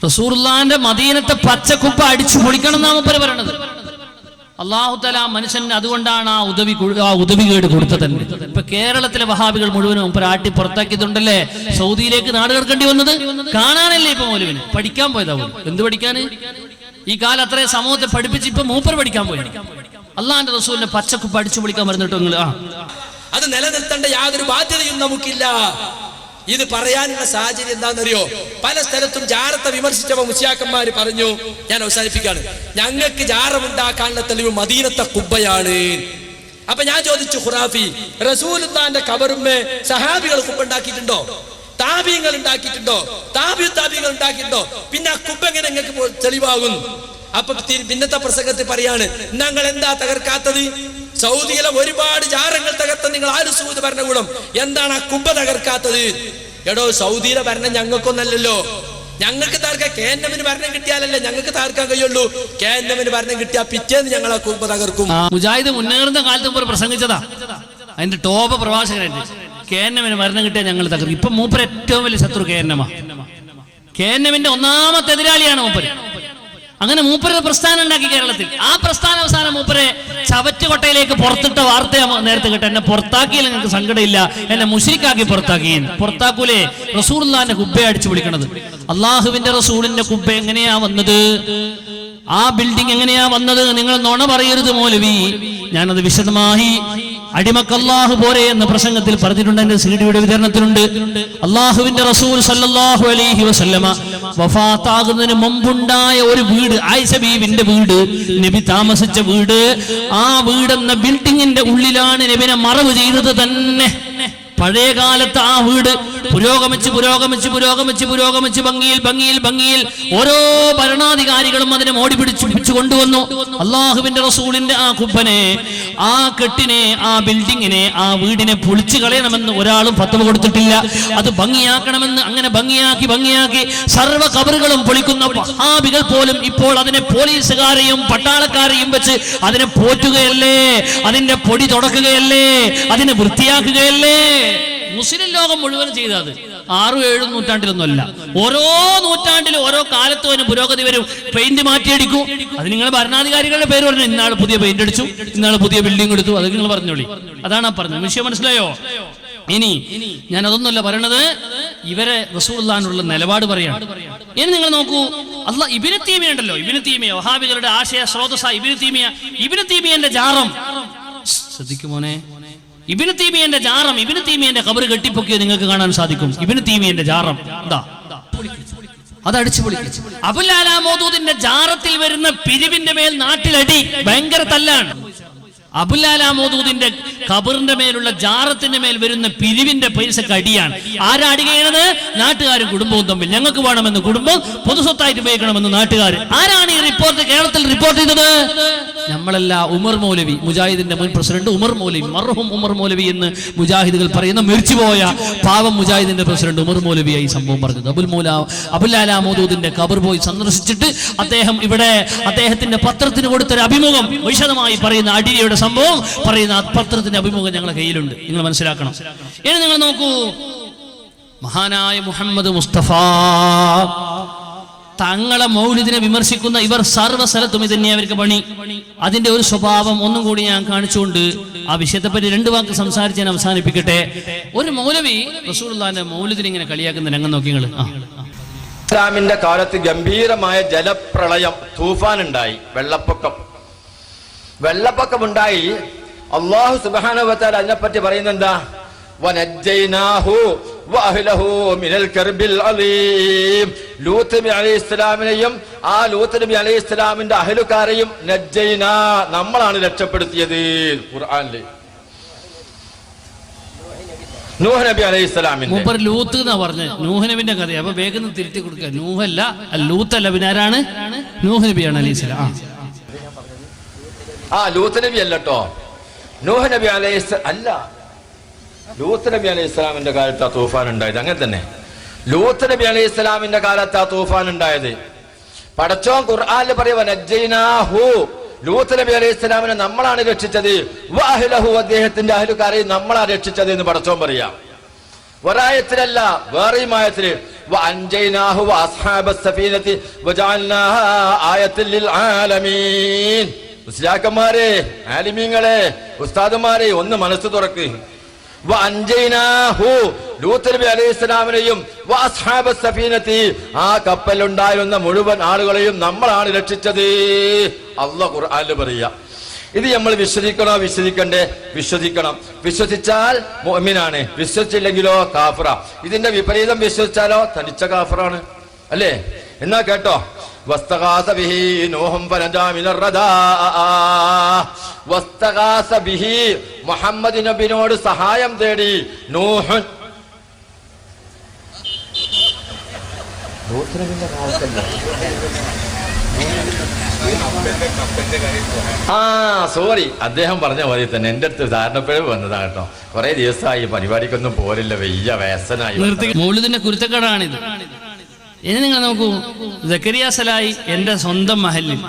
റസൂലുള്ളാഹിന്റെ മദീനത്തെ പച്ച കുബ്ബ അടിച്ചു പൊളിക്കണം എന്നാണ് മൂപ്പര് പറയണത്. അല്ലാഹു തആല ആ മനുഷ്യന് അതുകൊണ്ടാണ് ആ ഉദവികേട് കൊടുത്തത് തന്നെ. ഇപ്പൊ കേരളത്തിലെ വഹാബികൾ മുഴുവനും മൂപ്പര് ആട്ടി പുറത്താക്കിയിട്ടുണ്ടല്ലേ. സൗദിയിലേക്ക് നാട് കടക്കേണ്ടി വന്നത് കാണാനല്ലേ ഇപ്പൊ മൗലവിന്? പഠിക്കാൻ പോയതാവും. എന്ത് പഠിക്കാന്? ഈ കാലം അത്രയും സമൂഹത്തെ പഠിപ്പിച്ച് ഇപ്പൊ മൂപ്പർ പഠിക്കാൻ പോയി. അള്ളാഹിന്റെ റസൂലിനെ പച്ചക്ക് പഠിച്ചു പഠിക്കാൻ പറഞ്ഞിട്ട് നിങ്ങൾ അത് നിലനിർത്തേണ്ട യാതൊരു ബാധ്യതയും നമുക്കില്ല. ഇത് പറയാനുള്ള സാഹചര്യം എന്താണെന്നറിയോ? പല സ്ഥലത്തും ജാറത്തെ വിമർശിച്ചപ്പോ മുസ്ലിയാക്കന്മാര് പറഞ്ഞു, ഞാൻ അവസാനിപ്പിക്കാണ്, ഞങ്ങൾക്ക് ജാറമുണ്ടാക്കാനുള്ള തെളിവ് മദീനത്തെ കുബ്ബയാണ്. അപ്പൊ ഞാൻ ചോദിച്ചു, ഖുറാഫി റസൂലുള്ളാഹിന്റെ ഖബറുമ്മേ സഹാബികൾ കുബ്ബ ഉണ്ടാക്കിയിട്ടുണ്ടോ? താബീങ്ങൾ ഉണ്ടാക്കിയിട്ടുണ്ടോ? താബികൾ ഉണ്ടാക്കിയിട്ടുണ്ടോ? പിന്നെ ആ കുബ്ബ എങ്ങനെ നിങ്ങൾക്ക് തെളിവാകും? അപ്പൊ പിന്നത്തെ പ്രസംഗത്തിൽ പറയാണ്, ഞങ്ങൾ എന്താ തകർക്കാത്തത്? സൗദിയിലെ ഒരുപാട് ജാറങ്ങൾ തകർത്ത നിങ്ങൾ ആര് സൗദി ഭരണകൂടം, എന്താണ് ആ കുബ്ബ തകർക്കാത്തത്? എടോ, സൗദിയിലെ ഭരണം ഞങ്ങൾക്കൊന്നല്ലല്ലോ. ഞങ്ങൾക്ക് തകർക്കാൻ KNM ഭരണം കിട്ടിയാലല്ലേ ഞങ്ങൾക്ക് തകർക്കാൻ കഴിയുള്ളൂ. KNM ഭരണം കിട്ടിയാൽ പിറ്റേന്ന് ഞങ്ങൾ ആ കുബ്ബ തകർക്കും. മുജാഹിദ് മുന്നേറുന്ന കാലത്ത് മുമ്പ് പ്രസംഗിച്ചതാ. അതിന്റെ ടോപ്പ് പ്രഭാഷകനായിട്ട് KNM ഭരണം കിട്ടിയാൽ ഞങ്ങൾ തകർക്കും. ഇപ്പൊ മൂപ്പര് ഏറ്റവും വലിയ ശത്രു KNM ഒന്നാമത്തെ എതിരാളിയാണ് മൂപ്പര്. അങ്ങനെ മൂപ്പര് പ്രസ്ഥാനം ഉണ്ടാക്കി കേരളത്തിൽ. ആ പ്രസ്ഥാന അവസാനം മൂപ്പരെ ചവറ്റുകൊട്ടയിലേക്ക് പുറത്തിട്ട വാർത്ത നേരത്തെ കേട്ട. എന്നെ പുറത്താക്കിയില്ല, നിങ്ങൾക്ക് സങ്കടമില്ല, എന്നെ മുശ്രിക്കാക്കി പുറത്താക്കൂലേ? റസൂലുള്ളാഹിന്റെ കുബ്ബ അടിച്ചു വിളിക്കണത്. അള്ളാഹുവിന്റെ റസൂലിന്റെ കുബ്ബ എങ്ങനെയാ വന്നത്? ആ ബിൽഡിംഗ് എങ്ങനെയാ വന്നത്? നിങ്ങൾ നുണ പറയരുത് മൗലവി. ഞാനത് വിശദമായി അടിമക്കല്ലാഹു പോരെ എന്ന പ്രസംഗത്തിൽ പറഞ്ഞിട്ടുണ്ട്. എന്റെ സിഡിയുടെ വിതരണത്തിലുണ്ട്. അള്ളാഹുവിന്റെ റസൂൽ സല്ലല്ലാഹു അലൈഹി വസല്ലമ വഫാത്താകുന്നതിന് മുമ്പുണ്ടായ ഒരു വീട്, ആയിഷ ബീവിന്റെ വീട്, നബി താമസിച്ച വീട്, ആ വീടെന്ന ബിൽഡിങ്ങിന്റെ ഉള്ളിലാണ് നബിനെ മറവ് ചെയ്തത് തന്നെ. പഴയ കാലത്ത് ആ വീട് പുരോഗമിച്ച് ഭംഗിയിൽ ഓരോ ഭരണാധികാരികളും അതിനെ മോടി പിടിച്ചു കൊണ്ടുവന്നു. അള്ളാഹുവിന്റെ റസൂലിന്റെ ആ കുബ്ബനെ, ആ കെട്ടിനെ, ആ ബിൽഡിങ്ങിനെ, ആ വീടിനെ പൊളിച്ചു കളയണമെന്ന് ഒരാളും ഫത്വ കൊടുത്തിട്ടില്ല. അത് ഭംഗിയാക്കണമെന്ന് അങ്ങനെ ഭംഗിയാക്കി സർവ്വ ഖബറുകളും പൊളിക്കുന്ന വഹാബികൾ പോലും ഇപ്പോൾ അതിനെ പോലീസുകാരെയും പട്ടാളക്കാരെയും വെച്ച് അതിനെ പോറ്റുകയല്ലേ, അതിന്റെ പൊടി തുടക്കുകയല്ലേ, അതിനെ വൃത്തിയാക്കുകയല്ലേ. മുസ്ലിം ലോകം മുഴുവൻ ചെയ്തത് 6-7 നൂറ്റാണ്ടിലൊന്നുമല്ല. ഓരോ നൂറ്റാണ്ടിലും ഓരോ കാലത്തും അതിന് പുരോഗതി വരും. പെയിന്റ് മാറ്റിയടിക്കും. അത് നിങ്ങൾ ഭരണാധികാരികളുടെ പേര് പറഞ്ഞു, ഇന്നാൾ പുതിയ പെയിന്റ് അടിച്ചു, ഇന്നാൾ പുതിയ ബിൽഡിംഗ് എടുത്തു, അത് നിങ്ങൾ പറഞ്ഞോളി. അതാണ് പറഞ്ഞത്. വിഷയം മനസ്സിലായോ? ഇനി ഞാൻ അതൊന്നുമല്ല പറയണത്, ഇവരെ റസൂലുള്ളാഹിനുള്ള നിലപാട് പറയാണ്. ഇനി നിങ്ങൾ നോക്കൂ, ഇബ്നു തൈമിയ ഉണ്ടല്ലോ, ഇബ്നു തൈമിയ വഹാബികളുടെ ആശയ സ്രോതസ്സായ ഇബ്നു തൈമിയന്റെ ജാറം ശ്രദ്ധിക്കുമോനെ. ഇബ്നു തൈമിയന്റെ ജാറം, ഇബ്നു തൈമിയന്റെ ഖബർ കെട്ടിപ്പൊക്കിയത് നിങ്ങൾക്ക് കാണാൻ സാധിക്കും. ഇബ്നു തൈമിയന്റെ ജാറം അത് അടിച്ചു പൊളിക്കും. അബുൽ അലാ മൗദൂദിന്റെ ജാറത്തിൽ വരുന്ന പിരിവിന്റെ മേൽ നാട്ടിലടി, ഭയങ്കര തല്ലാണ്. അബുൽ അലാ മൗദൂദിന്റെ ഖബറിന്റെ മേലുള്ള ജാറത്തിന്റെ മേൽ വരുന്ന പിരിവിന്റെ പൈസക്ക് അടിയാണ്. ആരാ അടി ചെയ്യണത്? നാട്ടുകാരും കുടുംബവും തമ്മിൽ. ഞങ്ങൾക്ക് വേണമെന്ന് കുടുംബം, പൊതുസ്വത്തായിട്ട് ഉപയോഗിക്കണമെന്ന് നാട്ടുകാർ. ആരാണ് ഈ റിപ്പോർട്ട് കേരളത്തിൽ റിപ്പോർട്ട് ചെയ്തത്? നമ്മളല്ല, ഉമർ മൗലവി, മുജാഹിദിന്റെ മുൻ പ്രസിഡന്റ് ഉമർ മൗലവി, മർഹൂം ഉമർ മൗലവി എന്ന് മുജാഹിദുകൾ പറയുന്ന മരിച്ചുപോയ പാവം മുജാഹിദിന്റെ പ്രസിഡന്റ് ഉമർ മൗലവിയായി സംഭവം പറഞ്ഞത്. അബുൽ അലാ മൗദൂദിന്റെ ഖബർ പോയി സന്ദർശിച്ചിട്ട് അദ്ദേഹം ഇവിടെ അദ്ദേഹത്തിന്റെ പത്രത്തിന് കൊടുത്തൊരു അഭിമുഖം വിശദമായി പറയുന്ന അടിയുടെ സംഭവം പറയുന്ന പത്രത്തിന്റെ അഭിമുഖം ഞങ്ങളുടെ കയ്യിലുണ്ട്. നിങ്ങൾ മനസ്സിലാക്കണം. ഇനി നിങ്ങൾ നോക്കൂ, മഹാനായ മുഹമ്മദ് മുസ്തഫ തങ്ങളെ മൗലിദിനെ വിമർശിക്കുന്ന ഇവർ സർവ്വസ്ഥലത്തും ഇതന്നെ അവർക്ക് പണി. അതിന്റെ ഒരു സ്വഭാവം ഒന്നും കൂടി ഞാൻ കാണിച്ചുകൊണ്ട് ആ വിഷയത്തെപ്പറ്റി 2 വാക്ക് സംസാരിച്ച് ഞാൻ അവസാനിപ്പിക്കട്ടെ. ഒരു മൗലവി റസൂലുള്ളാഹിന്റെ മൗലിദിനെ ഇങ്ങനെ കളിയാക്കുന്ന രംഗം നോക്കി നിങ്ങൾ. ഇസ്ലാമിന്റെ കാലത്ത് ഗംഭീരമായ ജലപ്രളയം, തൂഫാൻ ഉണ്ടായി, വെള്ളപ്പൊക്കം ഉണ്ടായി. അല്ലാഹു സുബ്ഹാനഹു വ തആല അതിനെപ്പറ്റി പറയുന്നെന്താ? വനജ്ജൈനാഹു വഅഹ്ലഹു മിനൽ കർബിൽ അലീം. ലൂത്ത് നബി അലൈഹിസ്സലാമിനെയും ആ ലൂത്ത് നബി അലൈഹിസ്സലാമിന്റെ അഹ്ലുകാരെയും നജ്ജൈനാ, നമ്മളാണ് രക്ഷപ്പെടുത്തിയത്. ഖുർആനിൽ നൂഹ് നബി അലൈഹിസ്സലാമിന്റെ മൂപ്പർ ലൂത്ത് എന്നാ പറഞ്ഞത്, നൂഹ് നബിന്റെ കഥ. അപ്പൊ വേഗം തിരുത്തി കൊടുക്കുക. നൂഹല്ല, ലൂത്തല്ല, പിന്നെ ആരാണ്? നൂഹ് നബിയാണ് അലൈഹിസ്സലാം. ലൂത്ത് നബി അല്ലട്ടോ, നൂഹ് നബി അല്ല, ലൂത്ത് നബി അലൈഹിസ്സലാമിന്റെ കാലത്ത് ആ തൂഫാൻ ഉണ്ടായത്. അങ്ങനെ തന്നെ ലൂത്ത് നബി അലൈഹിസ്സലാമിന്റെ കാലത്ത് ആ തൂഫാൻ ഉണ്ടായത്. പടച്ചോൻ ഖുർആനിൽ പറയുക നജ്ജൈനാഹു, ലൂത്ത് നബി അലൈഹിസ്സലാമിനെ നമ്മളാണ് രക്ഷിച്ചത്. വഅഹ്ലഹു, അദ്ദേഹത്തിന്റെ അഹ്ലുകാരെ നമ്മളാണ് രക്ഷിച്ചത് എന്ന് പടച്ചോൻ പറയാം. ഒരായത്തിലല്ല, വേറെയും ആയത്തില് വഅൻജൈനാഹു വഅസ്ഹാബസ് സഫീനതി വജഅൽനാഹാ ആയത്തൻ ലിൽ ആലമീൻ. മുസ്ലിയാക്കന്മാരെ, ആലിമീങ്ങളെ, ഉസ്താദുമാരെ, ഒന്ന് മനസ്സ് തുറക്ക്. വഅൻജൈനാഹു, ലൂത്ത് നബി അലൈഹിസ്സലാമിനെയും വഅസ്ഹാബസ് സഫീനതി, ആ കപ്പലുണ്ടായിരുന്ന മുഴുവൻ ആളുകളെയും നമ്മളാണ് രക്ഷിച്ചത്. അല്ലാഹു ഖുർആനിൽ പറയാ. ഇത് നമ്മൾ വിശ്വസിക്കണോ വിശ്വസിക്കണ്ടേ? വിശ്വസിക്കണം. വിശ്വസിച്ചാൽ മുഅ്മിനാണ്, വിശ്വസിച്ചില്ലെങ്കിലോ കാഫിറ. ഇതിന്റെ വിപരീതം വിശ്വസിച്ചാലോ തനിച്ച കാഫിറാണ്, അല്ലേ? എന്നാ കേട്ടോ, വസ്തഗാസ ബിഹി നൂഹും ഫനജാ മിനർ റദാ. വസ്തഗാസ ബിഹി, മുഹമ്മദ് നബിയോട് സഹായം തേടി നൂഹ്. സോറി, അദ്ദേഹം പറഞ്ഞ പോലെ തന്നെ എന്റെ അടുത്ത് ധാരണപ്പിഴവ് വന്നതാ കേട്ടോ. കുറെ ദിവസമായി പരിപാടിക്കൊന്നും പോരില്ല, വയ്യ വയസ്സനായി. മൗലിദിന്റെ കുരുത്തക്കേടാണിത്. ഇനി നിങ്ങൾ നോക്കൂ, സക്കരിയ സലായി എന്റെ സ്വന്തം മഹലിൽ,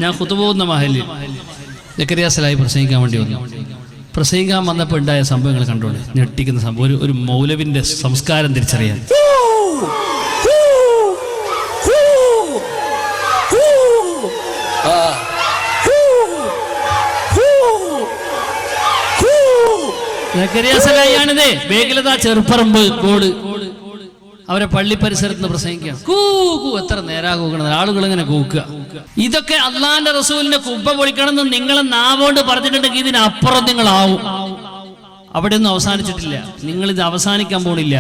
ഞാൻ ഖുതുബ പോകുന്ന മഹലിൽ സക്കരിയ സലായി പ്രസംഗിക്കാൻ വേണ്ടി വന്നു. പ്രസംഗിക്കാൻ വന്നപ്പോൾ ഉണ്ടായ സംഭവങ്ങൾ കണ്ടോളൂ, ഞെട്ടിക്കുന്ന സംഭവം. ഒരു മൗലവിന്റെ സംസ്കാരം തിരിച്ചറിയാൻ. സക്കരിയ സലായിയാണിത്. ബേഗിലതാ ചെറുപ്പറമ്പ് ബോർഡ്, അവരെ പള്ളി പരിസരത്ത് നിന്ന് പ്രസംഗിക്കാം. കൂക്കു, എത്ര നേരാ കൂക്കണത്, ആളുകൾ ഇങ്ങനെ കൂക്കുക. ഇതൊക്കെ അള്ളാന്റെ റസൂലിന്റെ കുബ്ബ പൊളിക്കണമെന്ന് നിങ്ങളെ നാവോണ്ട് പറഞ്ഞിട്ടുണ്ടെങ്കിൽ ഇതിനപ്പുറം നിങ്ങളാവും. അവിടെ ഒന്നും അവസാനിച്ചിട്ടില്ല, നിങ്ങൾ ഇത് അവസാനിക്കാൻ പോണില്ല.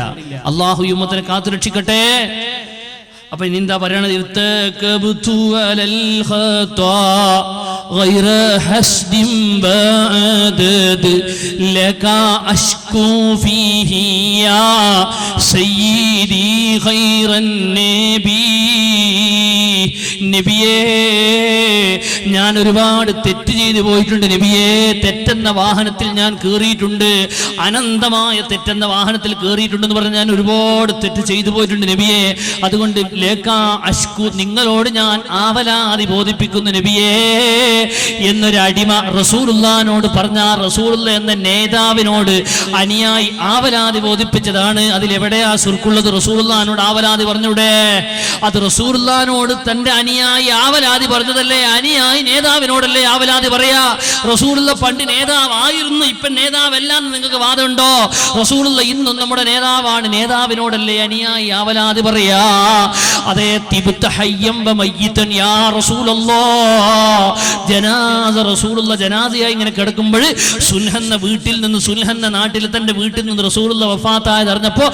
അള്ളാഹു ഉമ്മത്തിനെ കാത്തു രക്ഷിക്കട്ടെ. അപ്പൊ ഇനി എന്താ പറയണത്? غير حسد بعدد لك أشكو فيه يا سيدي خير النبي. നബിയേ, ഞാൻ ഒരുപാട് തെറ്റ് ചെയ്തു പോയിട്ടുണ്ട് നബിയേ. തെറ്റെന്ന വാഹനത്തിൽ ഞാൻ കയറിയിട്ടുണ്ട്, അനന്തമായ തെറ്റെന്ന വാഹനത്തിൽ കയറിയിട്ടുണ്ടെന്ന് പറഞ്ഞ് ഞാൻ ഒരുപാട് തെറ്റ് ചെയ്തു പോയിട്ടുണ്ട് നബിയേ. അതുകൊണ്ട് ലേക്കാ അഷ്കു, നിങ്ങളോട് ഞാൻ ആവലാതി ബോധിപ്പിക്കുന്നു നബിയേ എന്നൊരു അടിമ റസൂലുള്ളാഹിനോട് പറഞ്ഞ, റസൂലുള്ള എന്ന നേതാവിനോട് അനുയായി ആവലാതി ബോധിപ്പിച്ചതാണ്. അതിലെവിടെയാ ശുർക്കുള്ളത്? റസൂലുള്ളാഹിനോട് ആവലാതി പറഞ്ഞൂടെ? അത് റസൂലുള്ളാഹിനോട് തന്റെ അനുയായി ആവലാതി പറഞ്ഞതല്ലേ? അനുയായി നേതാവിനോടല്ലേ ആവലാതി പറയാ? റസൂലുള്ള പണ്ട് നേതാവായിരുന്നു, ഇപ്പൊ നേതാവല്ല എന്ന് നിങ്ങൾക്ക് വാദമുണ്ടോ? റസൂലുള്ള ഇന്നും നമ്മുടെ നേതാവാണ്, നേതാവിനോടല്ലേ അനുയായി ആവലാതി പറയാ? അതേ, തിബ്ത ഹയ്യം വ മയ്യിതൻ യാ റസൂലല്ലാഹ്. ജനാസ, റസൂലുള്ള ജനാസയായി ഇങ്ങനെ കിടക്കുമ്പോൾ സുൽഹന്ന വീട്ടിൽ നിന്ന്, സുൽഹന്ന നാട്ടിൽ തന്റെ വീട്ടിൽ നിന്ന് റസൂലുള്ള വഫാത്തായത് അറിഞ്ഞപ്പോ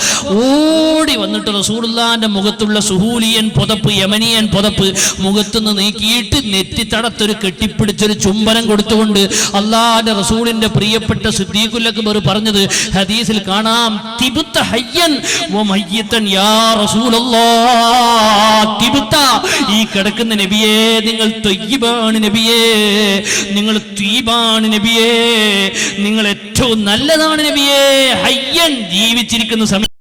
ഓടി വന്നിട്ട് റസൂലുള്ളാഹിന്റെ മുഖത്തുള്ള സുഹൂലിയൻ പുതപ്പ്, യമനിയൻ പുതപ്പ് മുഖത്തുനിന്ന് നീക്കിയിട്ട് നെറ്റിത്തടത്തൊരു കെട്ടിപ്പിടിച്ചൊരു ചുംബനം കൊടുത്തുകൊണ്ട് അള്ളാഹിന്റെ റസൂലിന്റെ പ്രിയപ്പെട്ട സിദ്ദീഖുൽ അക്ബർ പറഞ്ഞത് ഹദീസിൽ കാണാം. തിബ്ത ഹയ്യൻ വ മയ്യിതൻ യാ റസൂലല്ലാഹ്. തിബ്ത, ഈ കിടക്കുന്ന നബിയേ, നിങ്ങൾ ത്വയ്യിബാണ് നബിയേ, നിങ്ങൾ ത്വയ്യിബാണ് നബിയേ, നിങ്ങൾ ഏറ്റവും നല്ലതാണ് നബിയേ. ഹയ്യൻ, ജീവിച്ചിരിക്കുന്ന സമയം